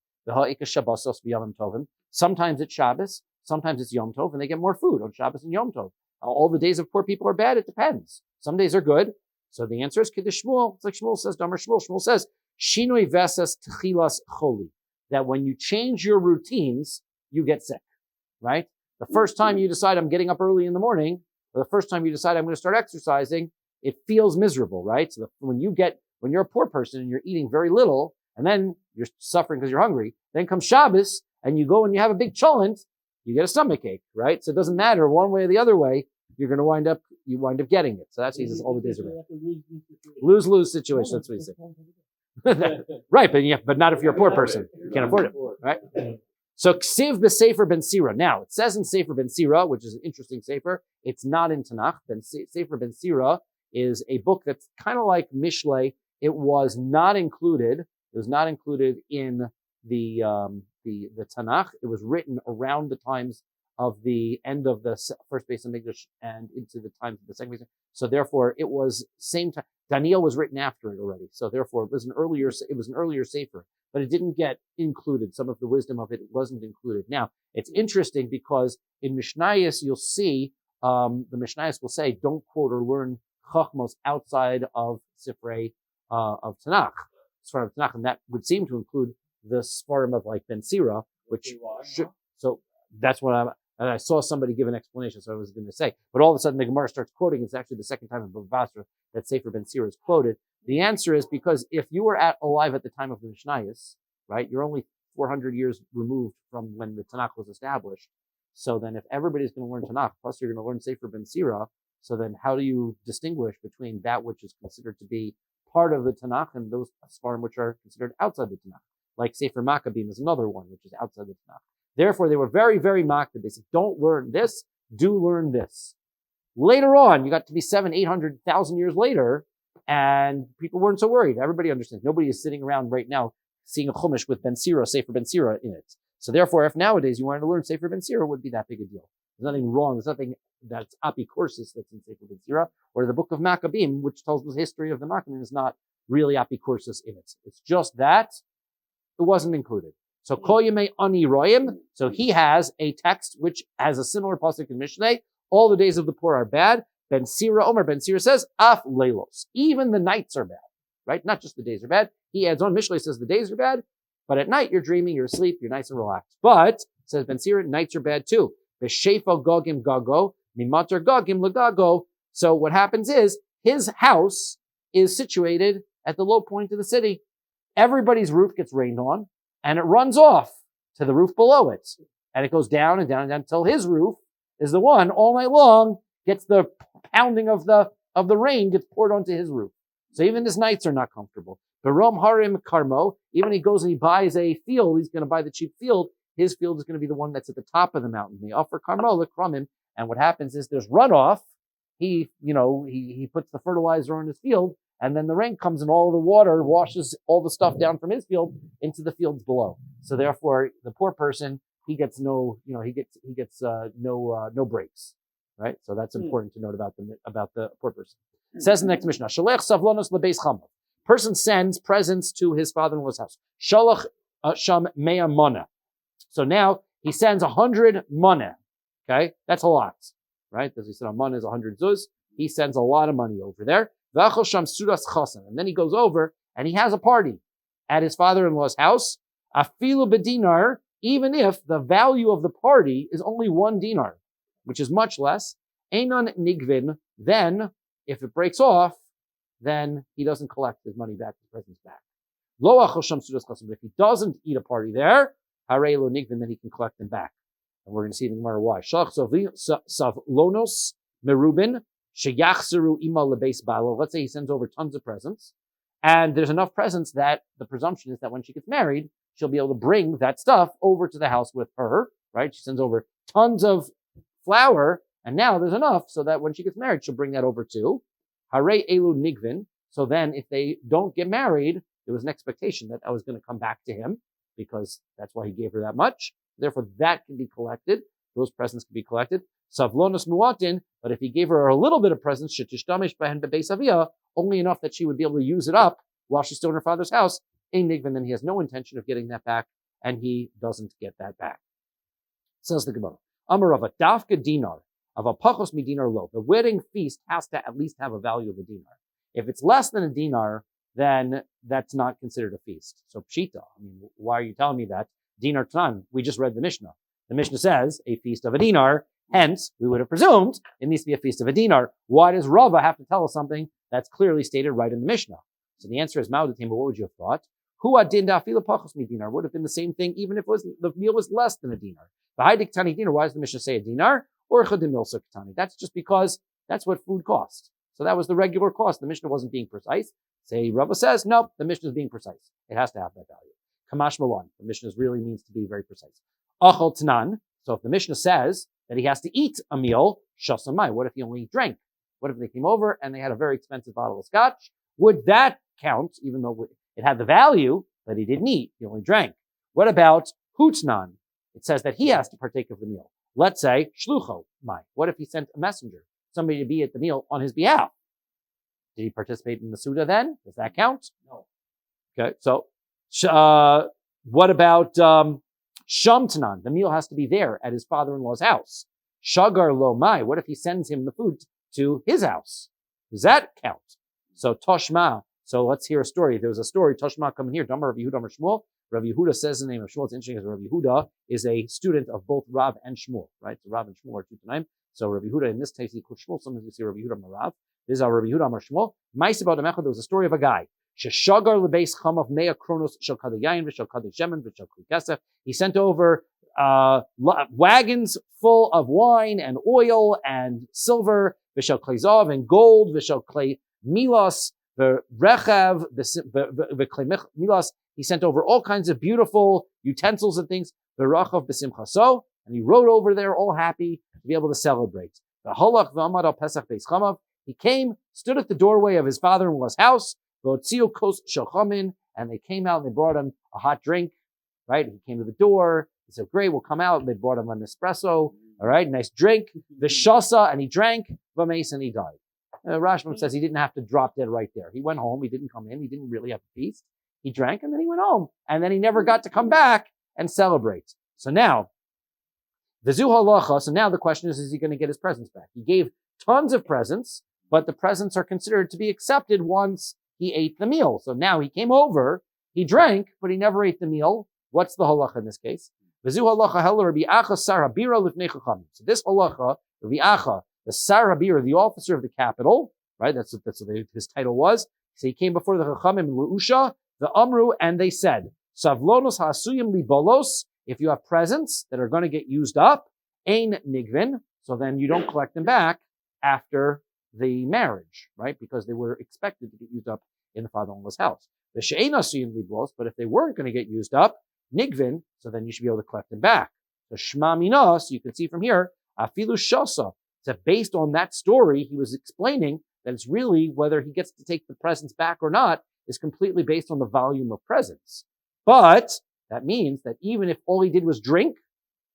Sometimes it's Shabbos, sometimes it's Yom Tov, and they get more food on Shabbos and Yom Tov. All the days of poor people are bad. It depends. Some days are good. So the answer is Kiddush Shmuel. It's like Shmuel says, Damar Shmuel. Shmuel says, Shinoi Vesas Techilas Choli. That when you change your routines, you get sick, right? The first time you decide I'm getting up early in the morning, or the first time you decide I'm going to start exercising, it feels miserable, right? So when you're a poor person and you're eating very little, and then you're suffering because you're hungry, then comes Shabbos, and you go and you have a big cholent, you get a stomach ache, right? So it doesn't matter one way or the other way, you're going to wind up getting it. So that's he says all the days are bad. Lose-lose situation. That's what he said. Right, but not if you're a poor person. You can't afford it, right? So Ksiv b'Sefer ben Sira. Now it says in Sefer ben Sira, which is an interesting sefer. It's not in Tanakh. Sefer ben Sira is a book that's kind of like Mishlei. It was not included. It was not included in the Tanakh. It was written around the times of the end of the first Beis Hamikdash and into the times of the second Beis Hamikdash. So therefore, it was same time. Daniel was written after it already. So therefore, it was an earlier sefer. but it didn't get included. Some of the wisdom of it wasn't included. Now, it's interesting because in Mishnayos, you'll see, the Mishnayos will say, don't quote or learn Chachmos outside of Sifrei, of Tanakh, Sfarim of Tanakh, and that would seem to include the Sfarim of like Ben Sira, which should, so that's what and I saw somebody give an explanation, so I was going to say, but all of a sudden the Gemara starts quoting, it's actually the second time in Bava Basra that Sefer Ben Sira is quoted. The answer is because if you were alive at the time of the Mishnayos, right, you're only 400 years removed from when the Tanakh was established. So then if everybody's going to learn Tanakh, plus you're going to learn Sefer Ben Sira, so then how do you distinguish between that which is considered to be part of the Tanakh and those Sfarim which are considered outside the Tanakh? Like Sefer Maccabim is another one, which is outside the Tanakh. Therefore, they were very, very mocked. They said, don't learn this, do learn this. Later on, you got to be 800,000 years later, and people weren't so worried. Everybody understands. Nobody is sitting around right now seeing a Chumash with Ben Sira, Sefer Ben Sira in it. So therefore, if nowadays you wanted to learn Sefer Ben Sira, it would be that big a deal. There's nothing wrong. There's nothing that's apicorsis that's in Sefer Ben Sira, or the book of Maccabim, which tells the history of the Maccabim, is not really apicorsis in it. It's just that it wasn't included. So Kol Yemei Ani Royim, so he has a text which has a similar pasuk in Mishneh. All the days of the poor are bad. Ben Sira Omer, Ben Sira says, Af Leilos. Even the nights are bad, right? Not just the days are bad. He adds on, Mishlei says the days are bad, but at night you're dreaming, you're asleep, you're nice and relaxed. But, says Ben Sira, nights are bad too. B'shefa Gogim Gago, Mimater Gogim Lagago. So what happens is, his house is situated at the low point of the city. Everybody's roof gets rained on, and it runs off to the roof below it. And it goes down and down and down until his roof is the one all night long gets the pounding of the rain gets poured onto his roof. So even his nights are not comfortable. Barom Harim Karmo, even he goes and he buys a field, he's going to buy the cheap field. His field is going to be the one that's at the top of the mountain. They offer Karmo, Krumim, and what happens is there's runoff. He puts the fertilizer on his field, and then the rain comes and all the water washes all the stuff down from his field into the fields below. So therefore, the poor person, he gets no breaks, right? So that's important to note about the poor person. It says in the next Mishnah, Shalech Savlonos Lebeis Chama. Person sends presents to his father-in-law's house. Shalach Sham Mea Mana. So now he sends 100 mana. Okay, that's a lot, right? As we said, a mana is 100 zuz. He sends a lot of money over there. And then he goes over and he has a party at his father-in-law's house. Afilu bedinar, even if the value of the party is only 1 dinar, which is much less. Einon nigvin, then if it breaks off, then he doesn't collect his money back, his presents back. Lo achol sham sudas chasam. If he doesn't eat a party there, harei lo nigvin, then he can collect them back. And we're going to see in the Gemara why. Shalach savlonos merubin. Let's say he sends over tons of presents, and there's enough presents that the presumption is that when she gets married, she'll be able to bring that stuff over to the house with her, right? She sends over tons of flour, and now there's enough so that when she gets married, she'll bring that over too. Hare elu nigvin. So then if they don't get married, there was an expectation that I was going to come back to him because that's why he gave her that much. Therefore, that can be collected. Those presents can be collected. Savlonos muatin, but if he gave her a little bit of presents, shetishtamish behen bebeis aviyah, only enough that she would be able to use it up while she's still in her father's house, ein nigvin, then he has no intention of getting that back, and he doesn't get that back. Says the Gemara, Amar of a dafka dinar, of a pachos mi dinar lo. The wedding feast has to at least have a value of a dinar. If it's less than a dinar, then that's not considered a feast. So pshita, I mean, why are you telling me that? Dinar tan, we just read the Mishnah. The Mishnah says a feast of a dinar. Hence, we would have presumed it needs to be a feast of a dinar. Why does Rava have to tell us something that's clearly stated right in the Mishnah? So the answer is Ma'udatim, but what would you have thought? Hu adin da'afilu pachos mi dinar would have been the same thing even if the meal was less than a dinar. V'haidik tani dinar, why does the Mishnah say a dinar? Or chadim milsa katani? That's just because that's what food costs. So that was the regular cost. The Mishnah wasn't being precise. Say Rava says, no, the Mishnah is being precise. It has to have that value. Kamash Malon, the Mishnah really means to be very precise. Achol tanan, so if the Mishnah says that he has to eat a meal, shasamai, what if he only drank? What if they came over and they had a very expensive bottle of scotch? Would that count, even though it had the value that he didn't eat, he only drank? What about hutnan? It says that he has to partake of the meal. Let's say shlucho mai. What if he sent a messenger, somebody to be at the meal on his behalf? Did he participate in the Suda then? Does that count? No. Okay, so What about Shamtanan? The meal has to be there at his father-in-law's house. Shagar lo mai. What if he sends him the food to his house? Does that count? So Toshma. So let's hear a story. There was a story. Toshma coming here. Damar Rabbi Yehuda Amar Shmuel. Rabbi Yehuda says the name of Shmuel. It's interesting because Rabbi Yehuda is a student of both Rav and Shmuel, right? So Rav and Shmuel are two to nine. So Rabbi Yehuda in this case he called Shmuel. Sometimes you see Rabbi Yehuda Amar Rav. This is our Rabbi Yehuda Amar Shmuel. Ma'aseh b'Adam Echad. There was a story of a guy. Sheshagar lebeis chamav mea kronos shel kadei yayin v'shel kadei shemen v'shel kadei kesef. He sent over wagons full of wine and oil and silver, v'shel klei zav and gold, v'shel klei milos, v'rechav, v'klei milos. He sent over all kinds of beautiful utensils and things, v'rachav b'simchaso, and he rode over there all happy to be able to celebrate. V'holach v'amad al pesach beis chamav. He came, stood at the doorway of his father-in-law's house, v'otziu kos shel chamin, and they came out and they brought him a hot drink, right? He came to the door. He said, great, we'll come out. And they brought him an espresso. All right, nice drink. V'shasa, and he drank. V'meis, and he died. Rashbam says he didn't have to drop dead right there. He went home. He didn't come in. He didn't really have a feast. He drank, and then he went home. And then he never got to come back and celebrate. So now, v'zu halacha. So now the question is he going to get his presents back? He gave tons of presents, but the presents are considered to be accepted once he ate the meal. So now he came over, he drank, but he never ate the meal. What's the halacha in this case? So this halacha, Rabbi Acha, the Sarabir, the officer of the capital, right? That's what his title was. So he came before the Chachamim in Lu'usha, the Amru, and they said, Savlonos ha'asuyim libolos, if you have presents that are going to get used up, ein nigvin, so then you don't collect them back after the marriage, right? Because they were expected to get used up in the father-in-law's house. The she'ein asuyim libos, but if they weren't going to get used up, nigvin, so then you should be able to collect them back. The shma mina, so you can see from here, afilu shasa. So based on that story, he was explaining that it's really whether he gets to take the presents back or not is completely based on the volume of presents. But that means that even if all he did was drink,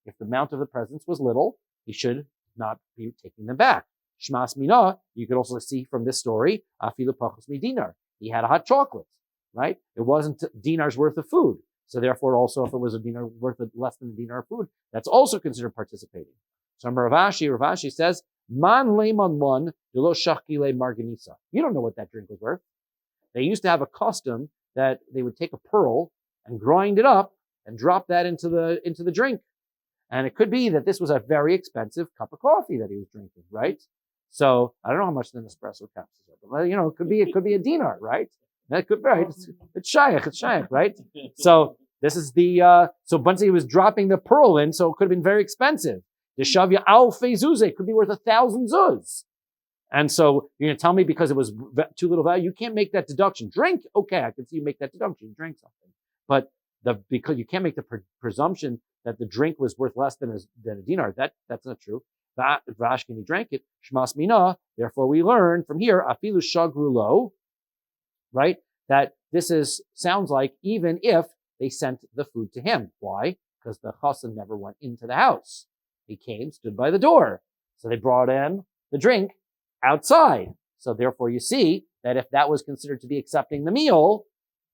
if the amount of the presents was little, he should not be taking them back. Shmas mina, you could also see from this story, afilu pachos mi dinar. He had a hot chocolate, right? It wasn't dinar's worth of food. So therefore, also, if it was a dinar worth of less than a dinar of food, that's also considered participating. So Ravashi says, Man leman lon delo shachile marganisa. You don't know what that drink was worth. They used to have a custom that they would take a pearl and grind it up and drop that into the drink. And it could be that this was a very expensive cup of coffee that he was drinking, right? So I don't know how much an espresso capsules are, but it could be a dinar, right? That could be right. It's shaykh, right? So this is so once he was dropping the pearl in, so it could have been very expensive. The shavya alfei zuzah could be worth 1,000 zuz. And so you're going to tell me because it was too little value, you can't make that deduction. Drink, okay, I can see you make that deduction. You drank something. But because you can't make the presumption that the drink was worth less than a dinar, that's not true. Vashkin, he drank it. Shmas mina. Therefore, we learn from here, afilu shagru lo, right? That this sounds like even if they sent the food to him. Why? Because the chassan never went into the house. He came, stood by the door. So they brought in the drink outside. So therefore you see that if that was considered to be accepting the meal,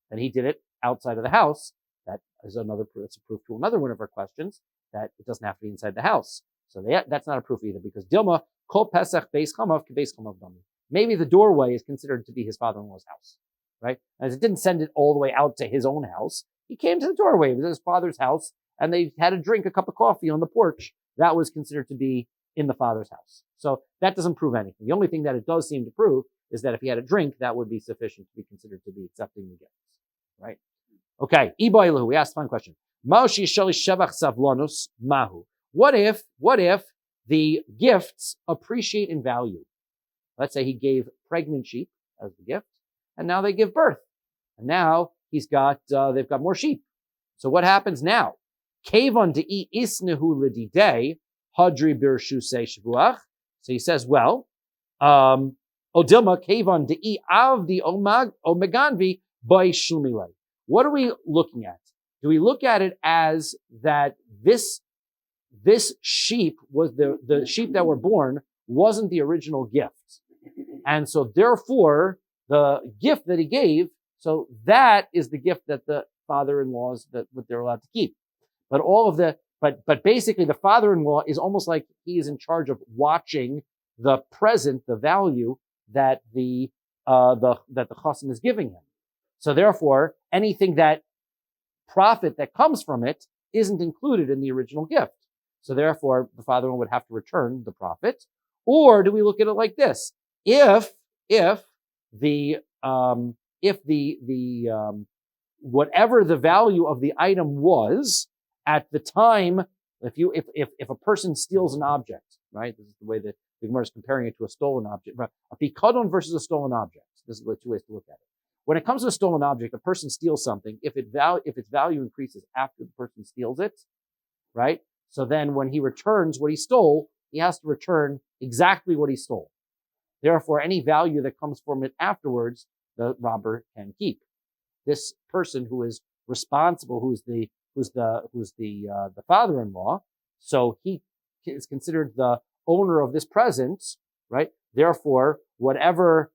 then he did it outside of the house. That is that's a proof to another one of our questions, that it doesn't have to be inside the house. So that's not a proof either, because Dilma, kol pesach beis chamav ke beis chamav dami. Maybe the doorway is considered to be his father-in-law's house, right? As it didn't send it all the way out to his own house. He came to the doorway. It was his father's house, and they had a drink, a cup of coffee on the porch. That was considered to be in the father's house. So that doesn't prove anything. The only thing that it does seem to prove is that if he had a drink, that would be sufficient to be considered to be accepting the gifts, right? Okay, Ibailu, we asked a fun question. What if the gifts appreciate in value? Let's say he gave pregnant sheep as the gift, and now they give birth. And now they've got more sheep. So what happens now? Kevon de'i isnehu lididei hadri birshusei shvuach. So he says, well, Odilma kevon de'i avdi omeganvi by shumilei. What are we looking at? Do we look at it as that this sheep was the sheep that were born wasn't the original gift? And so therefore, the gift that he gave, so that is the gift that the father-in-laws that what they're allowed to keep. But but basically the father-in-law is almost like he is in charge of watching the present, the value that the chassan is giving him. So therefore, anything that profit that comes from it isn't included in the original gift. So therefore, the father-in-law would have to return the profit. Or do we look at it like this? If the whatever the value of the item was at the time, if a person steals an object, right? This is the way that the Gemara is comparing it to a stolen object. A pikadon versus a stolen object. This is the two ways to look at it. When it comes to a stolen object, a person steals something. If its value increases after the person steals it, right? So then when he returns what he stole, he has to return exactly what he stole. Therefore, any value that comes from it afterwards, the robber can keep. This person who is responsible, who's the father-in-law, so he is considered the owner of this present, right? Therefore, whatever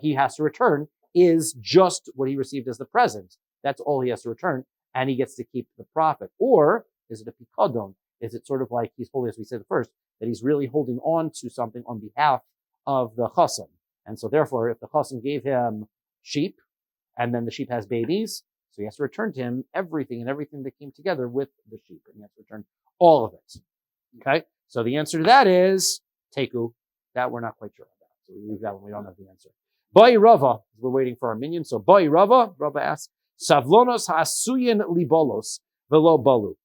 he has to return is just what he received as the present. That's all he has to return, and he gets to keep the profit. Or is it a pikadon? Is it sort of like he's holding, as we said first, that he's really holding on to something on behalf of the chassan? And so therefore, if the chassan gave him sheep, and then the sheep has babies, so he has to return to him everything that came together with the sheep, and he has to return all of it. Okay? So the answer to that is teku. That we're not quite sure about. So we leave that one. We don't have the answer. Boi Rava. We're waiting for our minion. So Boi Rava. Rava asks, Savlonos ha'asuyin libolos velo balu.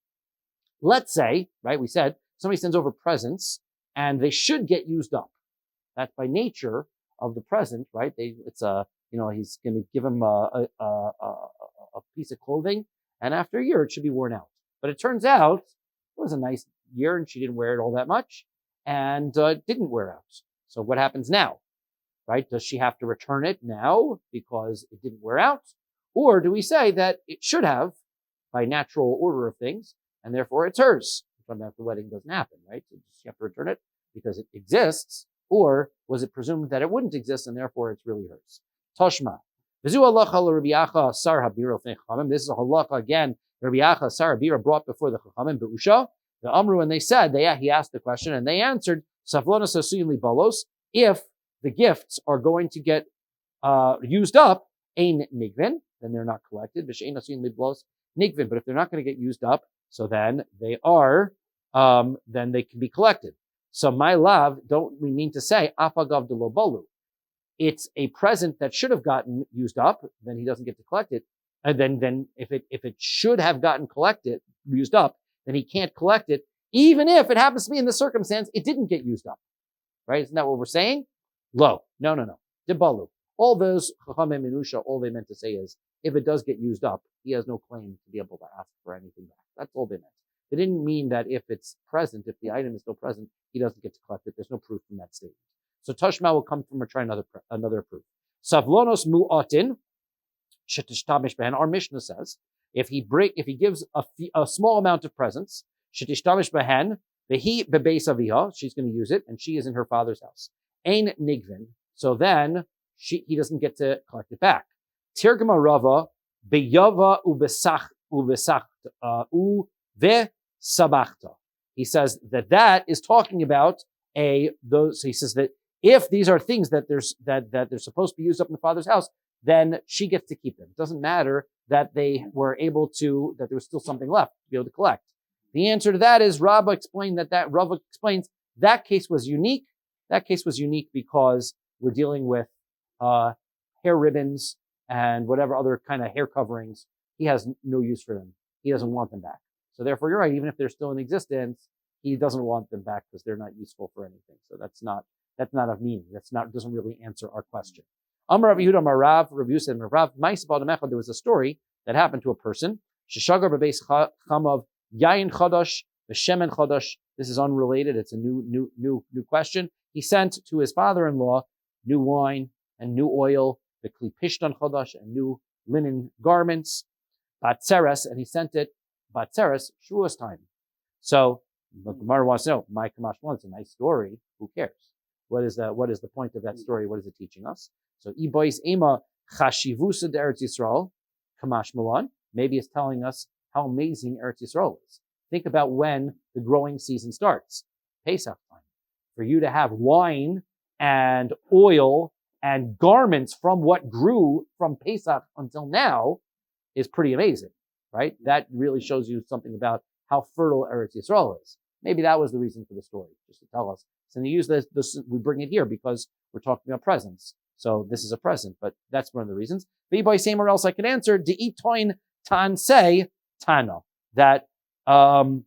Let's say, right, we said somebody sends over presents and they should get used up. That's by nature of the present, right? He's going to give him a piece of clothing, and after a year it should be worn out. But it turns out it was a nice year and she didn't wear it all that much, and it didn't wear out. So what happens now, right? Does she have to return it now because it didn't wear out? Or do we say that it should have by natural order of things, and therefore it's hers? But the wedding doesn't happen, right? So does she have to return it because it exists? Or was it presumed that it wouldn't exist and therefore it's really hers? Toshma. This is a halacha again. Rabbi Acha Sar Bira brought before the Chachamim Be'usha, the Amru, and they said, he asked the question and they answered, Savlonos ha'asuyin libalos, if the gifts are going to get used up, ein nigvin, then they're not collected. V'she'ein ha'asuyin libalos nigvin, but if they're not going to get used up, so then they are, then they can be collected. So my love, don't we mean to say afagav de lobolu? It's a present that should have gotten used up, then he doesn't get to collect it. And then if it should have gotten used up, then he can't collect it, even if it happens to be in the circumstance it didn't get used up. Right? Isn't that what we're saying? No. Debalu. All those chachamim minusha, all they meant to say is, if it does get used up, he has no claim to be able to ask for anything back. That's all they meant. They didn't mean that if it's present, if the item is still present, he doesn't get to collect it. There's no proof from that statement. So Tashma will come from or try another proof. Savlonos mu'atin shetishtamesh behen. Our Mishnah says if he gives a small amount of presents, shetishtamesh behen vehi bebeis aviha, she's going to use it, and she is in her father's house. Ein nigvin. So then he doesn't get to collect it back. Tirgama Rava beyava sabachta. He says that is talking about he says that if these are things that they're supposed to be used up in the father's house, then she gets to keep them. It doesn't matter that that there was still something left to be able to collect. The answer to that is Rava explains that case was unique. That case was unique because we're dealing with hair ribbons and whatever other kind of hair coverings. He has no use for them. He doesn't want them back. So therefore, you're right. Even if they're still in existence, he doesn't want them back because they're not useful for anything. So that's not of meaning. Doesn't really answer our question. Amar Rav Yehuda Amar Rav said Rav Ma'aseh Ba'al there was a story that happened to a person. Sheshagar bebeis chamav yayin chadash v'shemen chadash. This is unrelated. It's a new question. He sent to his father-in-law new wine and new oil, the kli pishtan chadash, and new linen garments, batzeres, and he sent it batzeres Shavuos time. So the Gemara wants to know, my kamash one, it's a nice story. Who cares? What is the point of that story? What is it teaching us? So ibois ema chashivusa de Eretz Yisrael kamash malan maybe it's telling us how amazing Eretz Yisrael is. Think about when the growing season starts, Pesach time. For you to have wine and oil and garments from what grew from Pesach until now is pretty amazing, right? That really shows you something about how fertile Eretz Yisrael is. Maybe that was the reason for the story, just to tell us. So we use this, we bring it here because we're talking about presents. So this is a present, but that's one of the reasons. V'boy somewhere else I can answer, de'itoin tan say tana. That the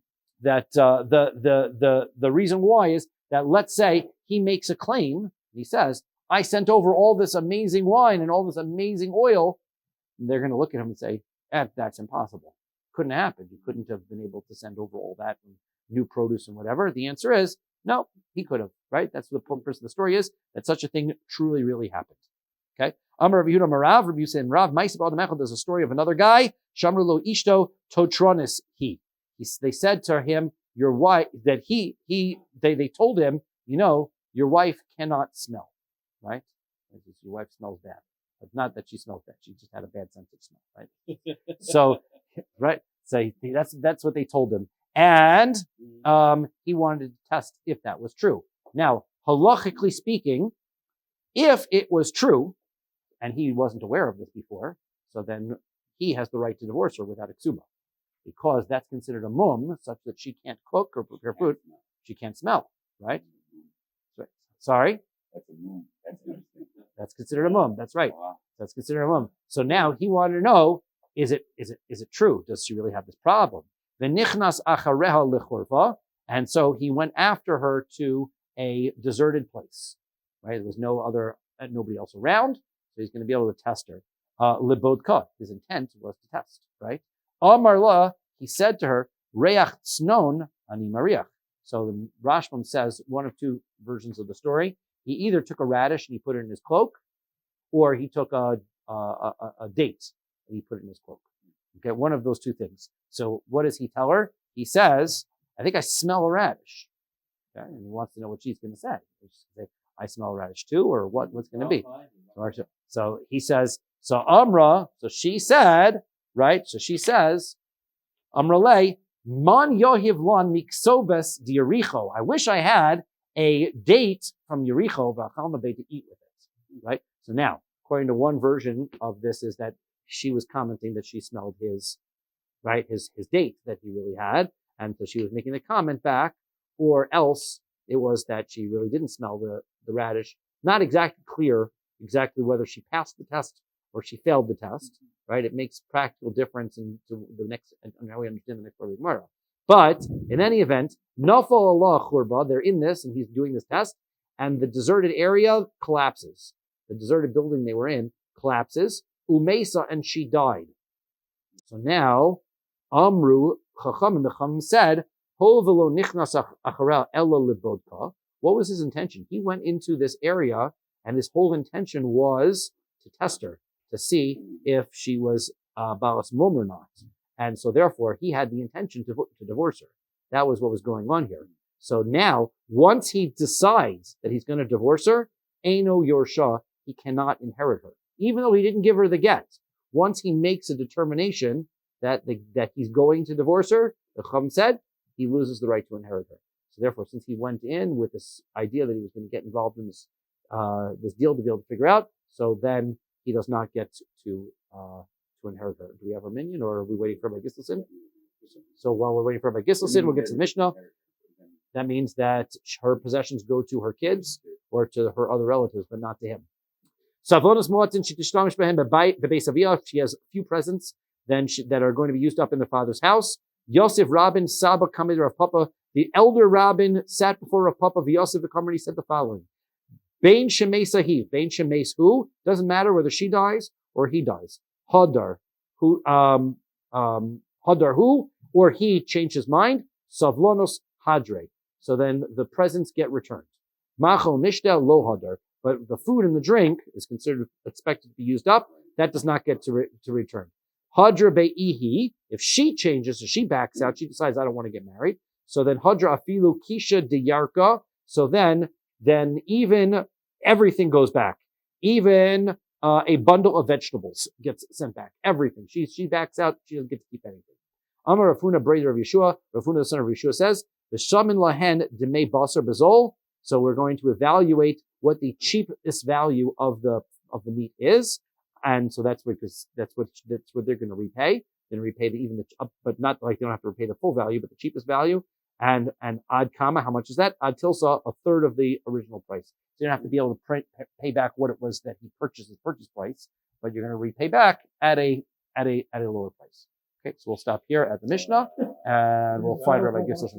reason why is that, let's say he makes a claim, he says, I sent over all this amazing wine and all this amazing oil. And they're going to look at him and say, that's impossible. Couldn't happen. You couldn't have been able to send over all that and new produce and whatever. The answer is, no, he could have, right? That's what the purpose of the story is, that such a thing truly, really happened. Okay? Amar Rabbi Yehuda Marav, Rabbi Yusuf and Rav, Ma'aseh Ba'al Mechel, there's a story of another guy, Shamru lo ishto totronis he. They said to him, your wife, that they told him, your wife cannot smell, right? Your wife smells bad. But not that she smells bad. She just had a bad sense of smell, right? So, right? So that's what they told him. And he wanted to test if that was true. Now, halachically speaking, if it was true, and he wasn't aware of this before, so then he has the right to divorce her without a ksuba, because that's considered a mum, such that she can't cook or prepare food, she can't smell, right? Sorry? That's a mum. That's considered a mum. That's right. That's considered a mum. So now he wanted to know, is it true? Does she really have this problem? V'nichnas achareha lichorva, and so he went after her to a deserted place. Right? There was nobody else around, so he's going to be able to test her. Libodka, his intent was to test. Right? Amar la, he said to her, Reach tznon ani mariach. So the Rashbam says one of two versions of the story. He either took a radish and he put it in his cloak, or he took a date and he put it in his cloak. Okay, one of those two things. So what does he tell her? He says, I think I smell a radish. Okay, and he wants to know what she's going to say. Say, I smell a radish too, or what's going to be? So he says, so Amra, so she said, right? So she says, Amra le, man yohiv lon miksobes di Yericho. I wish I had a date from Yericho, to eat with it, right? So now, according to one version of this is that she was commenting that she smelled his date that he really had, and so she was making a comment back, or else it was that she really didn't smell the radish. Not exactly clear exactly whether she passed the test or she failed the test, right? It makes practical difference in the next, and how we understand the next part of the Gemara. But in any event, Nafal Allah Churba, they're in this, and he's doing this test, and the deserted area collapses. The deserted building they were in collapses. Umesa, and she died. So now, Amru Chacham, and the Chacham said, Ho velo nichnas acharel ella libodka. What was his intention? He went into this area, and his whole intention was to test her, to see if she was balas mum or not. And so therefore, he had the intention to divorce her. That was what was going on here. So now, once he decides that he's going to divorce her, Eino Yorsha, he cannot inherit her. Even though he didn't give her the get. Once he makes a determination that he's going to divorce her, the Chum said, he loses the right to inherit her. So therefore, since he went in with this idea that he was going to get involved in this deal to be able to figure out, so then he does not get to inherit her. Do we have a minion, or are we waiting for Rabbi Giselson? So while we're waiting for Rabbi Giselson, we'll get to the Mishnah. That means that her possessions go to her kids or to her other relatives, but not to him. Savonos Moatin, she has a few presents that are going to be used up in the father's house. Yosef Rabin, Saba Kamid Rav Papa, the elder Rabin sat before Rav Papa, Yosef the Kamid, he said the following. Bain Shemei Sahiv, Bain Shemei who? Doesn't matter whether she dies or he dies. Hadar, who, Hadar who, or he changed his mind. Savlonos Hadre. So then the presents get returned. Machal Mishtel Lo Hadar. But the food and the drink is expected to be used up. That does not get to return. Hadra Be'ihi, if she changes, if she backs out, she decides, I don't want to get married. So then Hadra Afilu Kisha Diyarka. So then even everything goes back. Even a bundle of vegetables gets sent back. Everything. She backs out. She doesn't get to keep anything. Amar Rafuna, brother of Yeshua. Rafuna, the son of Yeshua, says, "V'shamin lahen demei basar bezol." So we're going to evaluate what the cheapest value of the meat is, and so that's what they're going to repay. Then repay but not like they don't have to repay the full value, but the cheapest value. And ad kama, how much is that? Ad tilsa, a third of the original price. So you don't have to be able to pay back what it was that he purchased, his purchase price, but you're going to repay back at a lower price. Okay, so we'll stop here at the Mishnah, and we'll find Rabbi gives us.